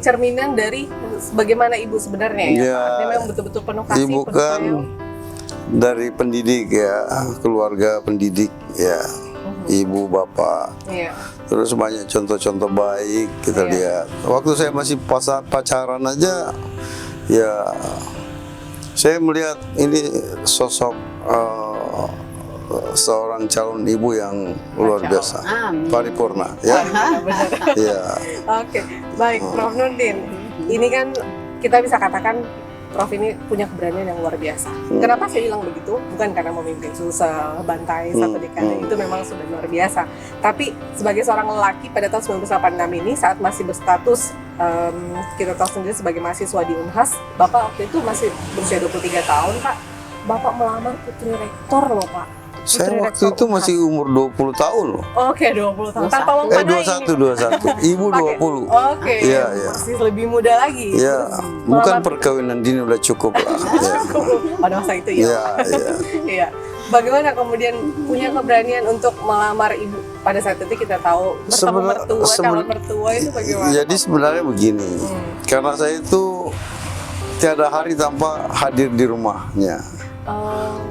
Cerminan dari bagaimana Ibu sebenarnya ya. Ya, Artinya memang betul-betul penuh kasih, Ibu penuh kan sayang. dari pendidik ya, keluarga pendidik ya. Ibu, bapak, Iya. terus banyak contoh-contoh baik kita lihat. Waktu saya masih pacaran aja, ya saya melihat ini sosok seorang calon ibu yang luar biasa, paripurna, ya. Ya. Oke, baik Prof Nurdin. Ini kan kita bisa katakan Prof ini punya keberanian yang luar biasa. Kenapa saya bilang begitu? Bukan karena memimpin Sulsel, Bantai, satu dekade, itu memang sudah luar biasa. Tapi sebagai seorang lelaki pada tahun 1986 ini saat masih berstatus kita tahu sendiri sebagai mahasiswa di Unhas, Bapak waktu itu masih berusia 23 tahun, Pak. Bapak melamar putri rektor loh, Pak. Saya waktu itu masih umur 20 tahun loh. Oke, 20 tahun. Tanpa mempanai. 21. Ibu 20. Oke, Iya, iya. masih lebih muda lagi. Ya, bukan perkawinan dini udah cukup lah. Ya. Pada masa itu ya. Iya, iya. Iya. Bagaimana kemudian punya keberanian untuk melamar ibu pada saat itu kita tahu bertemu mertua, calon mertua itu bagaimana? Jadi sebenarnya begini, karena saya itu tiada hari tanpa hadir di rumahnya.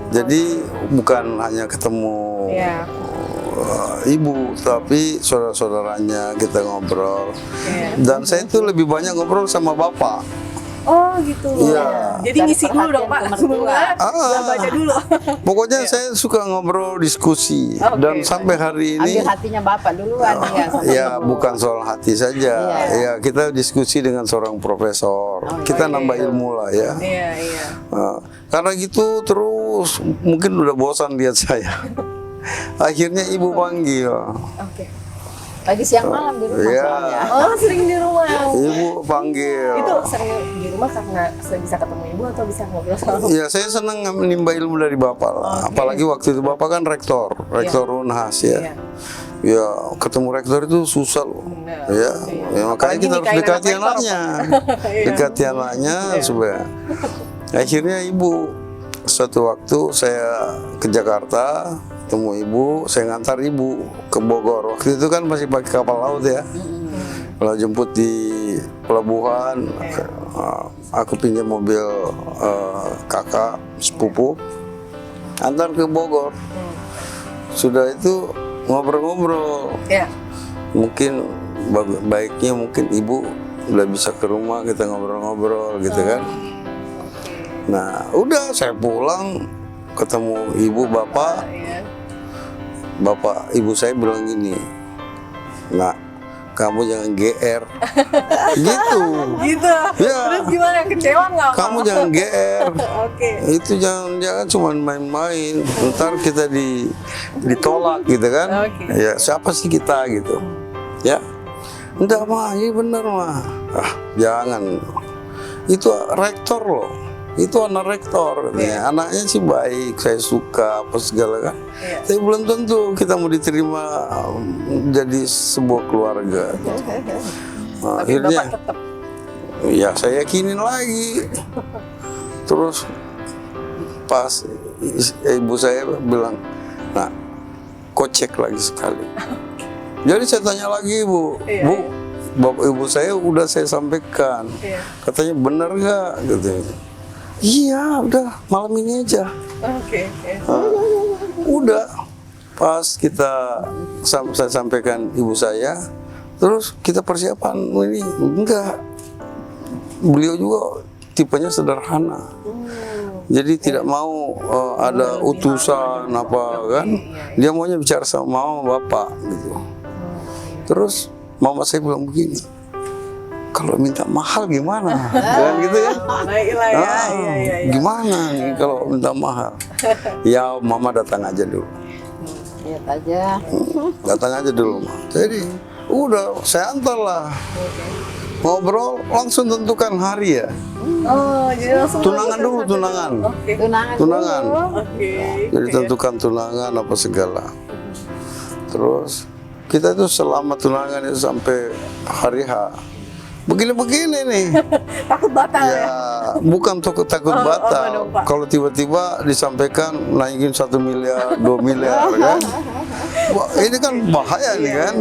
Jadi bukan hanya ketemu ibu, tapi saudara-saudaranya kita ngobrol. Dan saya itu lebih banyak ngobrol sama bapak. Oh gitu. Iya. Jadi ngisi dulu dong Pak, sebelumnya baca dulu. Pokoknya saya suka ngobrol, diskusi. Dan sampai hari ini ambil hatinya bapak duluan ya bukan soal hati saja. Ya kita diskusi dengan seorang profesor. Kita nambah ilmu lah ya. Iya, iya. Karena gitu terus mungkin udah bosan lihat saya. Akhirnya ibu panggil. Oke. Pagi siang malam di rumah soalnya. Oh, sering di rumah. Ibu panggil. Itu sering di rumah karena bisa ketemu ibu atau bisa ngobrol sama ibu? Ya saya senang menimba ilmu dari bapak lah. Apalagi waktu itu bapak kan rektor Unhas ya. ya ketemu rektor itu susah loh. Ya, ya makanya kita harus dekati anaknya. Dekati anaknya supaya. Akhirnya ibu, suatu waktu saya ke Jakarta, ketemu ibu, saya ngantar ibu ke Bogor. Waktu itu kan masih pakai kapal laut ya. Kalau jemput di pelabuhan, aku pinjam mobil kakak sepupu, antar ke Bogor. Sudah itu ngobrol-ngobrol. Mungkin baiknya mungkin ibu udah bisa ke rumah, kita ngobrol-ngobrol gitu kan. Nah, udah saya pulang ketemu ibu bapak. Bapak ibu saya bilang gini, "Nak, kamu jangan GR." Gitu. Gitu. Ya. Terus gimana, kecewa nggak? Kamu jangan GR. Oke. Itu jangan cuma main-main. Ntar kita ditolak gitu kan. Ya siapa sih kita gitu. Ya. Enggak mah, ini bener mah. Jangan. Itu rektor loh. Itu anak rektor, anaknya sih baik, saya suka apa segala kan. Tapi belum tentu kita mau diterima jadi sebuah keluarga. Nah, akhirnya, Bapak tetap. ya saya yakinin lagi. Terus pas ibu saya bilang, "Nah, kocek lagi sekali." Jadi saya tanya lagi Bu, bapak ibu saya udah saya sampaikan, katanya benar nggak gitu. Iya, udah malam ini aja. Oke. Udah, pas saya sampaikan ibu saya, terus kita persiapan ini enggak. Beliau juga tipenya sederhana, jadi tidak mau ada utusan apa kan. Dia maunya bicara sama bapak gitu. Terus mama saya bilang begini, "Kalau minta mahal gimana?" Dan gitu kan. Baiklah ya. Gimana nih kalau minta mahal? Ya mama datang aja dulu. Lihat aja. Datang aja dulu. Jadi udah saya antar lah. Ngobrol langsung tentukan hari ya. Oh, jadi langsung Tunangan dulu, tunangan. Tunangan. Jadi tentukan tunangan apa segala. Terus kita itu selama tunangan itu sampai hari H. Begini-begini nih. Takut batal ya? Bukan takut batal. Kalau tiba-tiba disampaikan naikin 1 miliar, 2 miliar kan. Wah, ini kan bahaya nih kan.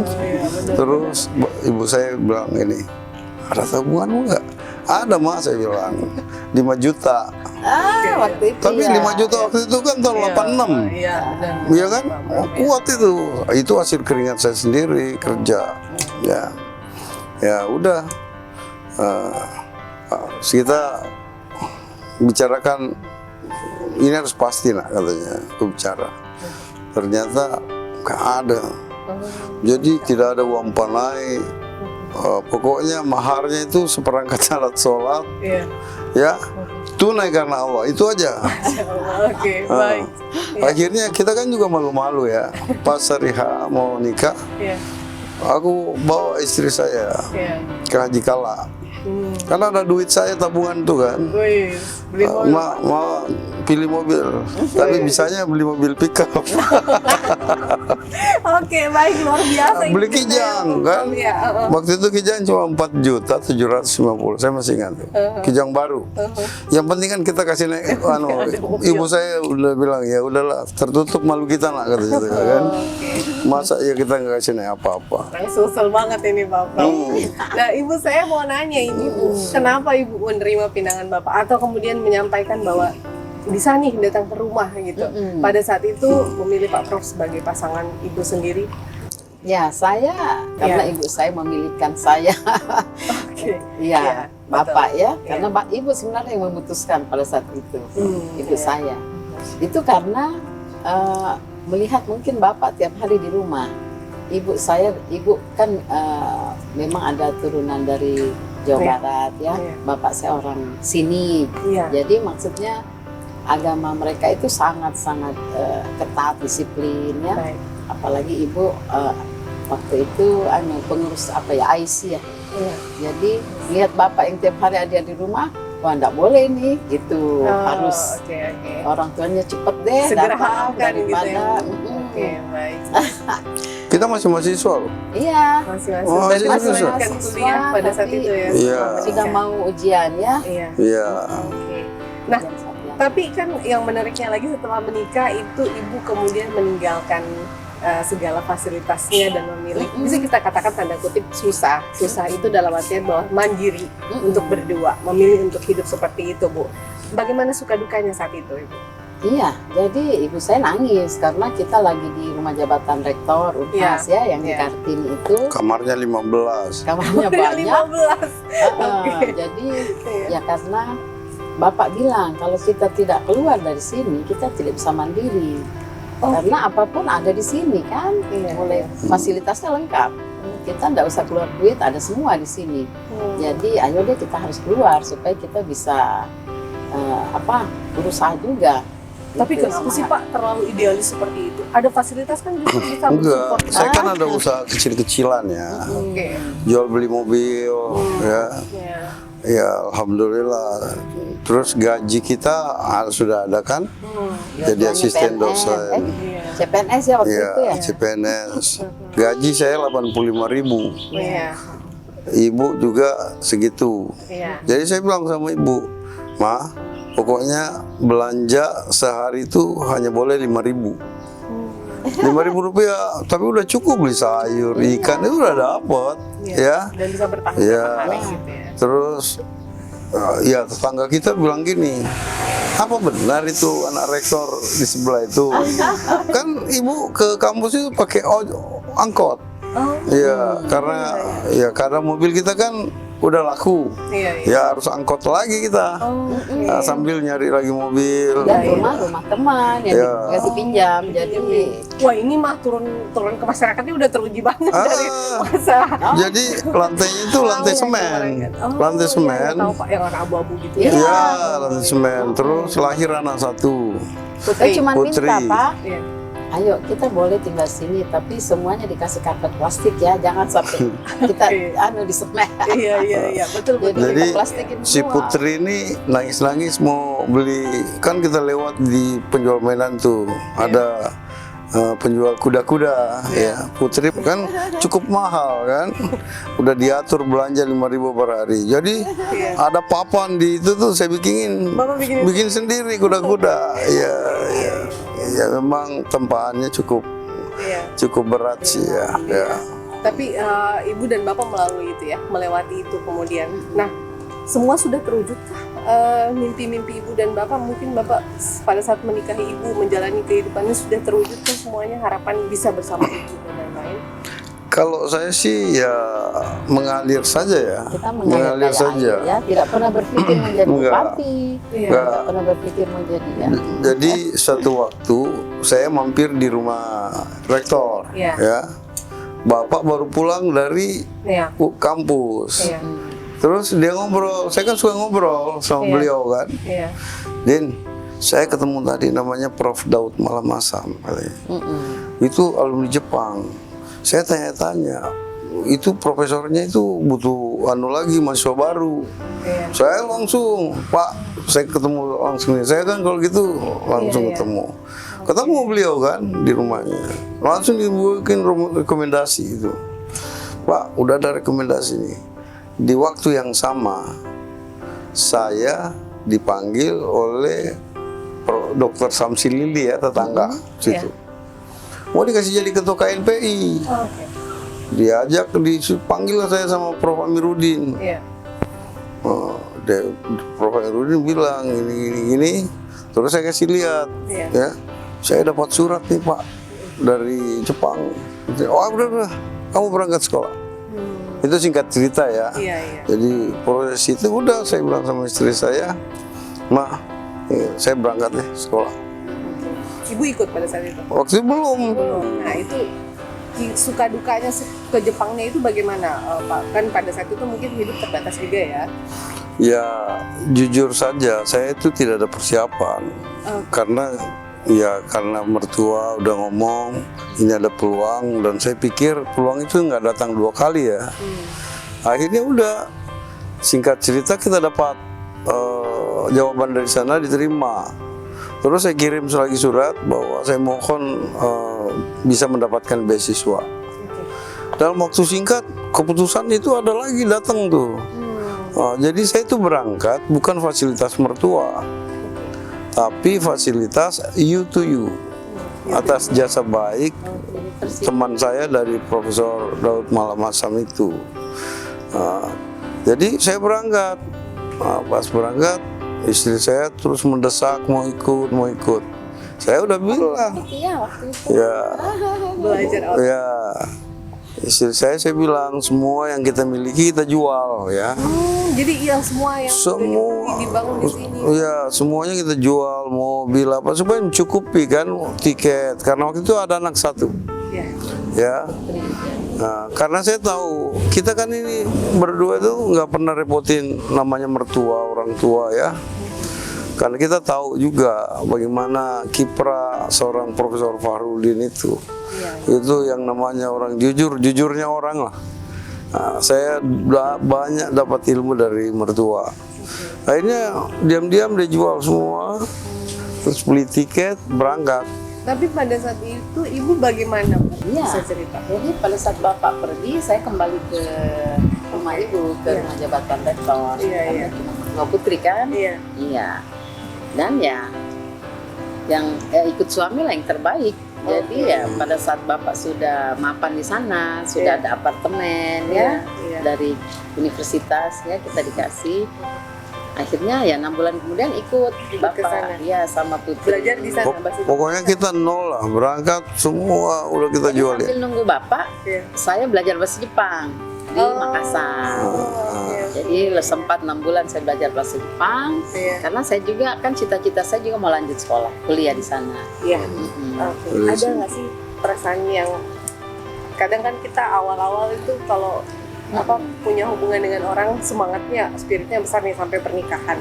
Terus ibu saya bilang ini, "Ada tabunganmu nggak?" "Ada Mas," saya bilang, 5 juta. Waktu itu Tapi 5 juta waktu itu kan tahun 86. Iya kan? Kuat itu. Itu hasil keringat saya sendiri kerja. Ya udah. Kita bicarakan ini harus pasti nak katanya. Aku bicara. Ternyata nggak ada. Jadi tidak ada uang panai. Pokoknya maharnya itu seperangkat alat sholat. Ya. Tunai karena Allah, itu aja. Oke, baik. Akhirnya kita kan juga malu-malu ya. Pas hari H mau nikah, aku bawa istri saya ke Haji Kala. Karena ada duit saya tabungan tuh kan. Mau pilih mobil, tapi bisanya beli mobil pickup. Oke, baik, luar biasa. Beli Kijang kan. Waktu itu Kijang cuma 4.750.000, saya masih ingat tuh. Kijang baru. Yang penting kan kita kasih naik. Ibu saya udah bilang ya udahlah, tertutup malu kita nak katanya kan. Masa ya kita nggak kasih naik apa-apa. Susel banget ini Bapak. Nah, ibu saya mau nanya ini Bu, kenapa ibu menerima pinangan Bapak atau kemudian menyampaikan bahwa bisa nih datang ke rumah gitu. Pada saat itu memilih Pak Prof sebagai pasangan ibu sendiri. Ya, saya karena ibu saya memilihkan saya. Iya, Bapak ya, karena ibu sebenarnya yang memutuskan pada saat itu. Ibu saya. Itu karena melihat mungkin Bapak tiap hari di rumah. Ibu kan memang ada turunan dari Jawa Barat ya. Bapak saya orang sini. Jadi maksudnya agama mereka itu sangat-sangat ketat, disiplin ya. Apalagi ibu waktu itu pengurus IC ya. Jadi lihat Bapak yang tiap hari ada di rumah, wah enggak boleh nih gitu. Harus orang tuanya cepet deh segera datang hamilkan daripada gitu ya. Oke, baik. Kita masih mahasiswa loh. Iya. Masih-masih. Oh, Berarti masih masih mahasiswa. kan kuliah pada saat Tapi- itu ya? Iya. Sudah mau ujian ya. Iya. Iya. Oke. Nah, tapi kan yang menariknya lagi setelah menikah itu ibu kemudian meninggalkan segala fasilitasnya dan memilih, bisa kita katakan tanda kutip susah. Susah itu dalam artian bahwa mandiri untuk berdua, memilih untuk hidup seperti itu, Bu. Bagaimana suka dukanya saat itu, Ibu? Iya, jadi ibu saya nangis karena kita lagi di rumah jabatan rektor Unhas ya, yang di Iya. Kartini itu Kamarnya 15. kamarnya banyak. 15. Jadi Iya. ya karena Bapak bilang kalau kita tidak keluar dari sini kita tidak bisa mandiri. Oh. Karena apapun ada di sini kan, Iya. mulai fasilitasnya lengkap. Kita nggak usah keluar duit, ada semua di sini. Jadi ayo deh kita harus keluar supaya kita bisa berusaha juga. Tapi Gitu, kenapa sih semangat. Pak terlalu idealis seperti itu? Ada fasilitas kan juga bisa Enggak, mensupport. saya kan ada usaha kecil-kecilan ya. Oke. Jual beli mobil ya. Ya. Ya alhamdulillah. Terus gaji kita sudah ada kan? Jadi Dua-duanya asisten PNS, dosen. Iya. CPNS ya waktu itu ya. Ya, CPNS. Gaji saya 85.000. Iya. Ibu juga segitu. Iya. Jadi saya bilang sama ibu, Ma, pokoknya belanja sehari itu hanya boleh 5.000. 5.000 rupiah, tapi udah cukup beli sayur, ikan itu udah dapet, ya. Dan bisa bertahan Ya. berapa hari gitu ya. Terus ya tetangga kita bilang gini, apa benar itu anak rektor di sebelah itu? Kan ibu ke kampus itu pakai angkot. Oh. Iya, karena mobil kita kan udah laku. Iya, iya. Ya harus angkot lagi kita. Oh, oke. Nah, sambil nyari lagi mobil. Dan rumah teman yang Ya. dikasih pinjam. Jadi Wah, ini mah turun ke masyarakatnya udah teruji banget Ah. dari masa. Jadi lantainya itu lantai semen. Lantai semen. Tahu Pak yang warna abu-abu gitu ya. Iya. Ya, lantai semen. Terus lahir anak satu. saya cuma Putri. minta Pak, Iya. ayo kita boleh tinggal sini tapi semuanya dikasih karpet plastik ya, jangan sampai kita di semen. Iya, betul betul. Jadi kita plastikin si semua. Putri ini nangis-nangis mau beli, kan kita lewat di penjual mainan tuh ada penjual kuda-kuda ya. Putri kan cukup mahal kan, udah diatur belanja 5.000 per hari. Jadi ada papan di itu tuh saya Bapak bikin bikin sendiri kuda-kuda. Ya memang tempaannya cukup Iya. berat sih ya. Ya. Tapi ibu dan bapak melalui itu ya, melewati itu kemudian. Nah, semua sudah terwujudkah mimpi-mimpi ibu dan bapak? Mungkin bapak pada saat menikahi ibu, menjalani kehidupannya sudah terwujudkah semuanya, harapan bisa bersama ibu dan lain-lain? Kalau saya sih ya mengalir saja ya. Kita mengalir saja. air, ya, tidak pernah berpikir menjadi Enggak. bupati, Iya. Enggak. tidak pernah berpikir menjadi ya. Jadi suatu waktu saya mampir di rumah rektor, Iya. ya. Bapak baru pulang dari Iya. kampus. Iya. Terus dia ngobrol, saya kan suka ngobrol sama Iya. beliau kan. Iya. Din, saya ketemu tadi namanya Prof. Daud Malamasam katanya. Itu alumni Jepang. Saya tanya-tanya, itu profesornya itu butuh lagi mahasiswa baru. Iya. Saya langsung, Pak, saya ketemu langsung nih. Saya kan kalau gitu langsung Iya, iya. ketemu. Ketemu beliau kan di rumahnya. Langsung dibuatkan rekomendasi itu. Pak, udah ada rekomendasi nih. Di waktu yang sama, saya dipanggil oleh Dr. Samsi Lili ya, tetangga situ. Mau dikasih jadi ketua KNPI. Oke. Diajak, dipanggil saya sama Prof. Amiruddin. Iya. Prof. Amiruddin bilang gini. Terus saya kasih lihat, Iya. ya, saya dapat surat nih Pak dari Jepang. Oh udah, kamu berangkat sekolah. Itu singkat cerita ya. Iya. Jadi proses itu udah saya bilang sama istri saya, Ma, saya berangkat deh sekolah. Ibu ikut pada saat itu? Waktu itu belum. Nah, itu suka dukanya ke Jepangnya itu bagaimana, Pak? Kan pada saat itu mungkin hidup terbatas juga ya. Ya jujur saja, saya itu tidak ada persiapan. Karena mertua udah ngomong ini ada peluang, dan saya pikir peluang itu nggak datang 2 kali ya. Akhirnya udah, singkat cerita kita dapat jawaban dari sana, diterima. Terus saya kirim lagi surat bahwa saya mohon bisa mendapatkan beasiswa. Dalam waktu singkat keputusan itu ada lagi datang tuh. Jadi saya itu berangkat bukan fasilitas mertua, tapi fasilitas you to you atas jasa baik teman saya dari Profesor Daud Malam Hasan itu. Jadi saya berangkat. Pas berangkat istri saya terus mendesak mau ikut. Saya udah bilang, Iya, waktu itu. ya, Belajar ya. Istri saya bilang semua yang kita miliki kita jual ya. jadi yang semua yang Semua, dibangun di sini. ya semuanya kita jual, mobil apa supaya mencukupi kan tiket. Karena waktu itu ada anak satu, Ya. ya. Nah, karena saya tahu kita kan ini berdua itu nggak pernah repotin namanya mertua orang tua ya. Karena kita tahu juga bagaimana kiprah seorang Profesor Fahrudin itu. Itu yang namanya orang jujurnya orang lah. Nah, saya banyak dapat ilmu dari mertua. Akhirnya diam-diam dia jual semua, terus beli tiket berangkat. Tapi pada saat itu ibu bagaimana, Bu? Iya. Bisa cerita. Jadi pada saat bapak pergi, saya kembali ke rumah ibu, ke rumah jabatan rektor. Iya, Karena iya. cuma berdua putri kan? Iya. Iya. Dan ya, yang ikut suami lah yang terbaik. Jadi ya pada saat bapak sudah mapan di sana, sudah Iya. ada apartemen Iya, ya iya. dari universitas ya kita dikasih. Akhirnya ya 6 bulan kemudian ikut ke bapak, sana. ya sama putri. Belajar di sana bahasa Indonesia. Pokoknya kita nol lah, berangkat semua udah kita Jadi jual ya. sambil nunggu bapak, Iya. saya belajar bahasa Jepang di Makassar. oke. Jadi sempat 6 bulan saya belajar bahasa Jepang. Iya. Karena saya juga kan cita-cita saya juga mau lanjut sekolah, kuliah di sana. Iya. Mm-mm. Oke. Iya Ada sih. nggak sih perasaan yang kadang kan kita awal-awal itu kalau punya hubungan dengan orang semangatnya, spiritnya besar nih sampai pernikahan.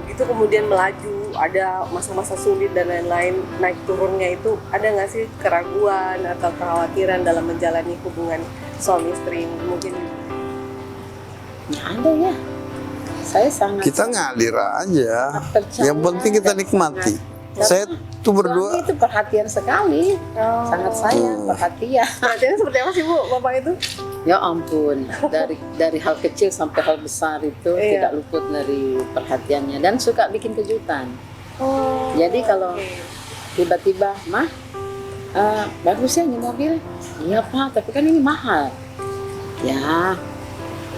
Itu kemudian melaju, ada masa-masa sulit dan lain-lain, naik turunnya itu ada nggak sih keraguan atau kekhawatiran dalam menjalani hubungan suami istri mungkin? Nggak ada ya. Saya sangat Kita ngalir aja. percaya. Yang penting kita nikmati. Saya tuh Suami berdua itu perhatian sekali, sangat sayang, perhatian. Perhatiannya seperti apa sih Bu, Bapak itu? Ya ampun, dari hal kecil sampai hal besar itu Iya. tidak luput dari perhatiannya dan suka bikin kejutan. Oh. Jadi kalau tiba-tiba, Mah, bagus ya ini mobil? Iya Pak, tapi kan ini mahal. Ya,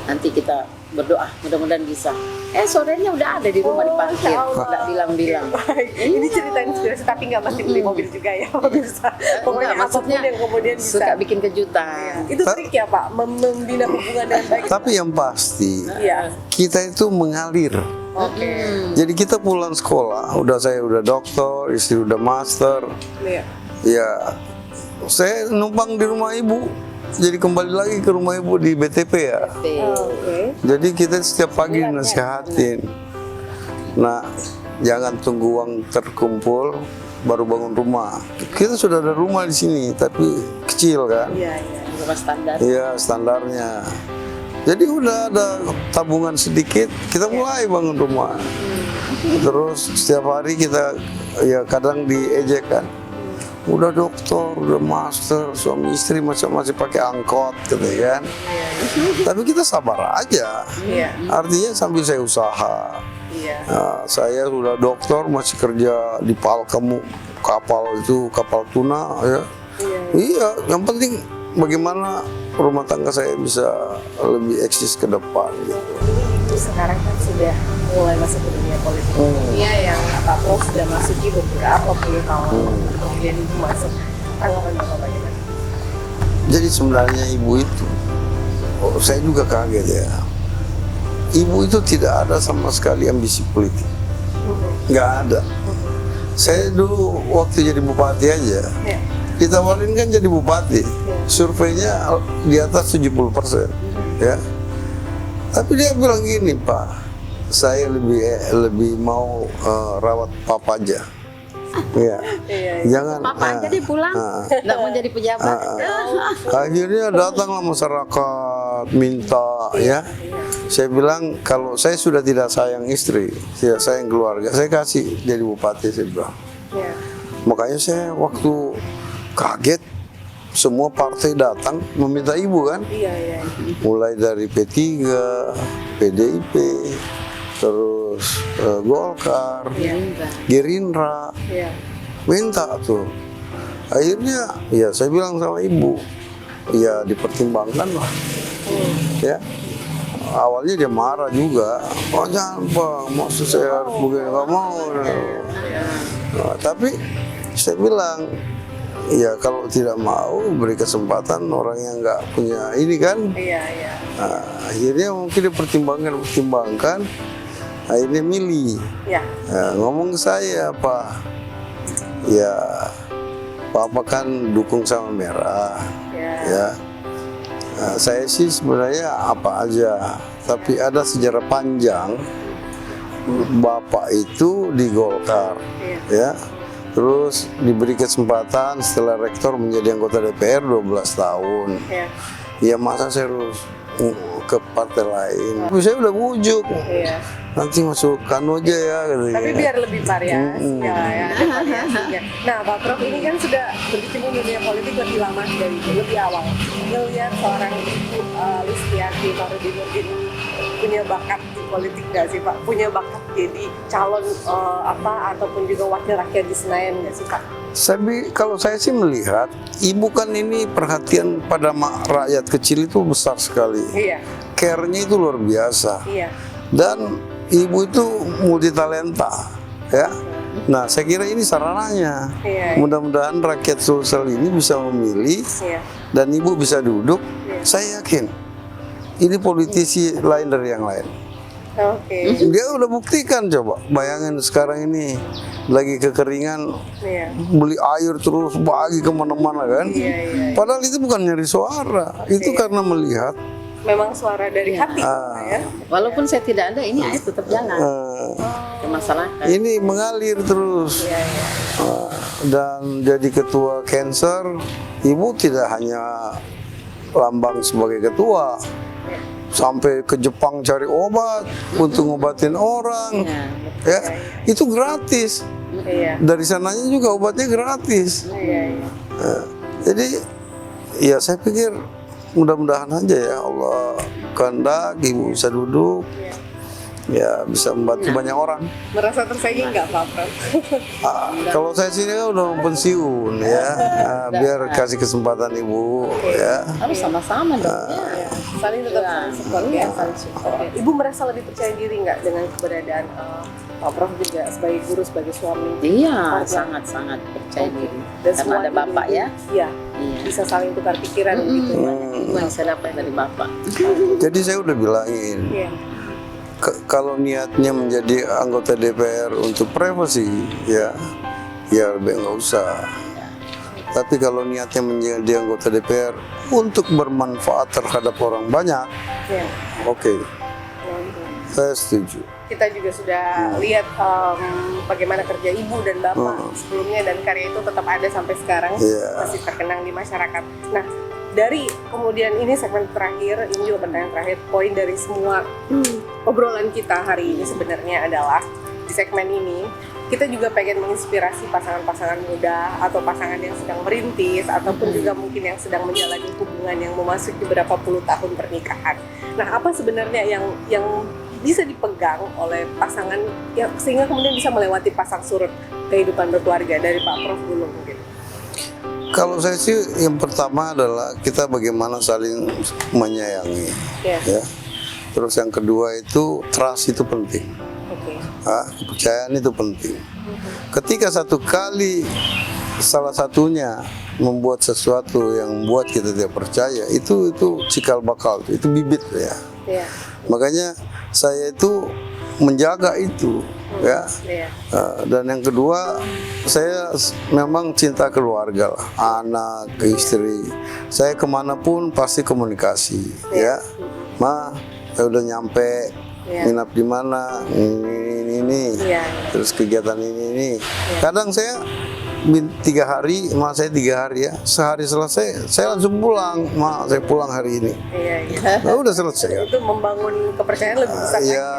nanti kita berdoa, mudah-mudahan bisa. Sorenya udah ada di rumah diparkir, Masya Allah. nggak bilang-bilang. Baik. Ini cerita inspirasi tapi nggak pasti beli mobil juga ya pemirsa. Pokoknya Enggak, apapun maksudnya yang kemudian bisa. Suka bikin kejutan. Itu trik ya Pak, membina hubungan dengan baik. tapi yang pasti Iya. kita itu mengalir. Oke. Jadi kita pulang sekolah, saya udah dokter, istri udah master. Iya. Ya, saya numpang di rumah ibu. Jadi kembali lagi ke rumah ibu di BTP ya. Oke. Jadi kita setiap pagi nasihatin. Nah, jangan tunggu uang terkumpul baru bangun rumah. Kita sudah ada rumah di sini, tapi kecil kan? Iya, iya. Rumah standar. Iya, standarnya. Jadi udah ada tabungan sedikit, kita mulai bangun rumah. Terus setiap hari kita ya kadang diejek kan. Udah dokter, udah master, suami istri masih pakai angkot gitu kan. Tapi kita sabar aja. Iya. Artinya sambil saya usaha. Iya. Nah, saya sudah dokter masih kerja di Palkemu kapal itu kapal tuna ya. Iya. Iya, yang penting bagaimana rumah tangga saya bisa lebih eksis ke depan gitu. Sekarang kan sudah mulai masuk ke dunia politik. Iya, yang Pak Prof sudah masuki beberapa puluh tahun. Kemudian Ibu masuk. Tanggapan Bapak bagaimana? Jadi sebenarnya ibu itu, saya juga kaget ya. Ibu itu tidak ada sama sekali ambisi politik, nggak ada. Saya dulu waktu jadi bupati aja, Iya. ditawarin kan jadi bupati, surveinya di atas 70%, ya. Tapi dia bilang gini, Pak, saya lebih mau rawat papa aja. Iya. Iya. Jangan. Papa aja dia pulang, nggak mau jadi pejabat. Akhirnya datanglah masyarakat minta ya. Saya bilang kalau saya sudah tidak sayang istri, tidak sayang keluarga, saya kasih jadi bupati saya bilang. Ya. Makanya saya waktu kaget semua partai datang meminta ibu kan. Iya. Mulai dari P3, PDIP, terus Golkar, Gerindra, minta tuh. Akhirnya ya saya bilang sama ibu, ya dipertimbangkan lah. Ya. Awalnya dia marah juga, oh jangan Pak, maksud saya harus begini, nggak mau. Nah, tapi saya bilang, ya kalau tidak mau beri kesempatan orang yang nggak punya ini kan. Nah, akhirnya mungkin dipertimbangkan, akhirnya milih. Nah, ngomong ke saya, Pak, ya Papa kan dukung sama merah, ya. Nah, saya sih sebenarnya apa aja, tapi ada sejarah panjang Bapak itu di Golkar, ya. Terus diberi kesempatan setelah rektor menjadi anggota DPR 12 tahun. Ya masa saya harus ke partai lain. Saya udah bujuk. Nanti masuk Kano aja ya. Tapi biar lebih variasi ya. Nah Pak Prof ini kan sudah berkecimpung di dunia politik lebih lama dari lebih awal. Ngelihat seorang ibu Listiarti Marudinudin punya bakat di politik nggak sih Pak? Punya bakat jadi calon ataupun juga wakil rakyat di Senayan nggak sih Pak? Kalau saya sih melihat ibu kan ini perhatian pada rakyat kecil itu besar sekali. Care-nya itu luar biasa. Dan ibu itu multi talenta, ya. Nah, saya kira ini sarananya. Mudah-mudahan rakyat Sulsel ini bisa memilih dan ibu bisa duduk. Saya yakin ini politisi lain dari yang lain. Dia udah buktikan, coba bayangin sekarang ini lagi kekeringan, beli air terus bagi kemana-mana kan. Padahal itu bukan nyari suara, itu karena melihat memang suara dari hati, ya. Walaupun saya tidak ada, ini air tetap jalan ke masyarakat. Ini mengalir terus. Dan jadi ketua Cancer, ibu tidak hanya lambang sebagai ketua, sampai ke Jepang cari obat untuk ngobatin orang, ya itu gratis. Dari sananya juga obatnya gratis. Jadi ya saya pikir mudah-mudahan aja ya Allah kehendak ibu bisa duduk, ya bisa membantu banyak orang. Merasa tersaingi nggak Pak Prof? Kalau saya sini kan udah mau pensiun ya, biar kasih kesempatan ibu, ya. Harus sama-sama dong. Saling tetap support ya. Ibu merasa lebih percaya diri nggak dengan keberadaan Pak Prof juga sebagai guru, sebagai suami? Iya, sangat-sangat percaya diri. Dan karena ada bapak ya. Iya. Bisa saling tukar pikiran gitu. Itu yang saya dapat dari bapak. Jadi saya udah bilangin. Kalau niatnya menjadi anggota DPR untuk privasi, ya lebih nggak usah. Tapi kalau niatnya menjadi anggota DPR untuk bermanfaat terhadap orang banyak, oke. Saya setuju. Kita juga sudah lihat bagaimana kerja ibu dan bapak sebelumnya, dan karya itu tetap ada sampai sekarang, masih terkenang di masyarakat. Nah, dari kemudian ini segmen terakhir, ini juga pertanyaan terakhir, poin dari semua obrolan kita hari ini sebenarnya adalah di segmen ini kita juga pengen menginspirasi pasangan-pasangan muda atau pasangan yang sedang merintis ataupun juga mungkin yang sedang menjalani hubungan yang memasuki beberapa puluh tahun pernikahan. Nah, apa sebenarnya yang bisa dipegang oleh pasangan yang sehingga kemudian bisa melewati pasang surut kehidupan berkeluarga? Dari Pak Prof dulu mungkin. Kalau saya sih yang pertama adalah kita bagaimana saling menyayangi, ya. Terus yang kedua itu trust itu penting, kepercayaan itu penting. Ketika satu kali salah satunya membuat sesuatu yang membuat kita tidak percaya, itu cikal bakal, itu bibit ya. Makanya saya itu menjaga itu. Ya, dan yang kedua saya memang cinta keluarga lah, anak, istri. Saya kemanapun pasti komunikasi, ya. Ma, saya udah nyampe, nginap di mana, ini, terus kegiatan ini. Kadang saya 3 hari, saya 3 hari ya, sehari selesai, saya langsung pulang, saya pulang hari ini. Nah, udah selesai. Itu membangun kepercayaan lebih besar. Ya,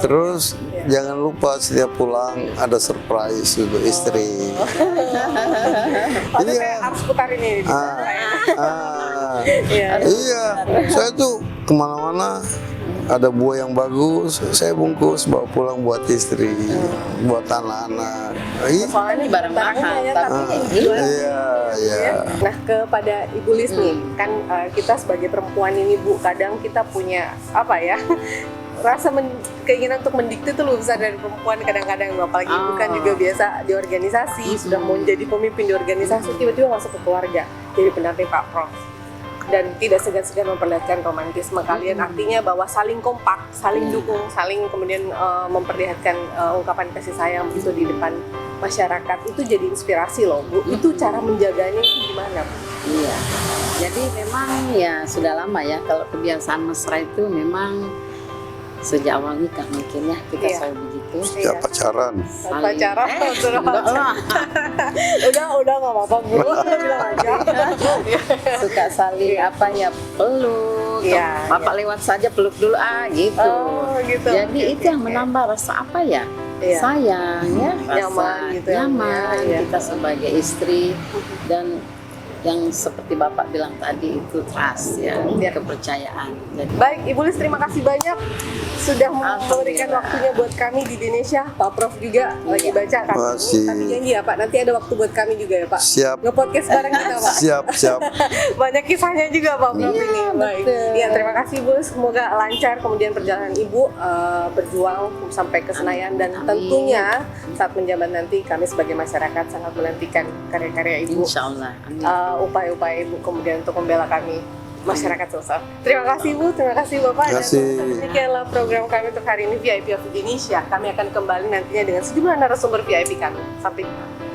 terus jangan lupa setiap pulang ada surprise untuk istri. Iya. Saya harus putar ini. Iya, saya tuh kemana-mana ada buah yang bagus, saya bungkus bawa pulang buat istri, buat anak-anak. Soalnya barang mahal, Iya. Nah, kepada Ibu Lis nih, kan kita sebagai perempuan ini Bu, kadang kita punya apa ya? Rasa keinginan untuk mendikte itu lebih besar dari perempuan kadang-kadang, apalagi Ibu kan juga biasa di organisasi, sudah mau jadi pemimpin di organisasi, tiba-tiba masuk ke keluarga jadi pendamping Pak Prof. Dan tidak segan-segan memperlihatkan romantisme kalian, artinya bahwa saling kompak, saling dukung, saling kemudian memperlihatkan ungkapan kasih sayang itu di depan masyarakat. Itu jadi inspirasi loh Bu. Itu cara menjaganya itu gimana Bu? Iya, jadi memang ya sudah lama ya kalau kebiasaan mesra itu memang sejak awal nikah mungkin ya kita selalu begitu. Sejak pacaran. Pacaran enggak lah. udah nggak apa-apa Bu. Bilang aja. Suka saling apa ya, peluk. Bapak lewat saja peluk dulu gitu. Gitu. Jadi itu yang menambah rasa apa ya? Sayang ya, nyaman gitu ya. Nyaman kita sebagai istri, dan yang seperti Bapak bilang tadi itu trust ya, kepercayaan. Jadi, baik, Ibu Lis, terima kasih banyak sudah memberikan waktunya buat kami di Indonesia. Pak Prof juga lagi baca kan. Tapi janji ya Pak, nanti ada waktu buat kami juga ya Pak. Siap. Nge-podcast bareng kita Pak. Siap. Banyak kisahnya juga Pak Prof ini. Baik. Iya, terima kasih Bu. Semoga lancar kemudian perjalanan Ibu berjuang sampai ke Senayan, dan tentunya saat menjabat nanti kami sebagai masyarakat sangat menantikan karya-karya Ibu. Insya Allah. Upaya-upaya Ibu kemudian untuk membela kami masyarakat Sulsel. Terima kasih Bu, terima kasih Bapak. Terima kasih. Dan demikianlah program kami untuk hari ini, VIP of Indonesia. Kami akan kembali nantinya dengan sejumlah narasumber VIP kami. Sampai jumpa.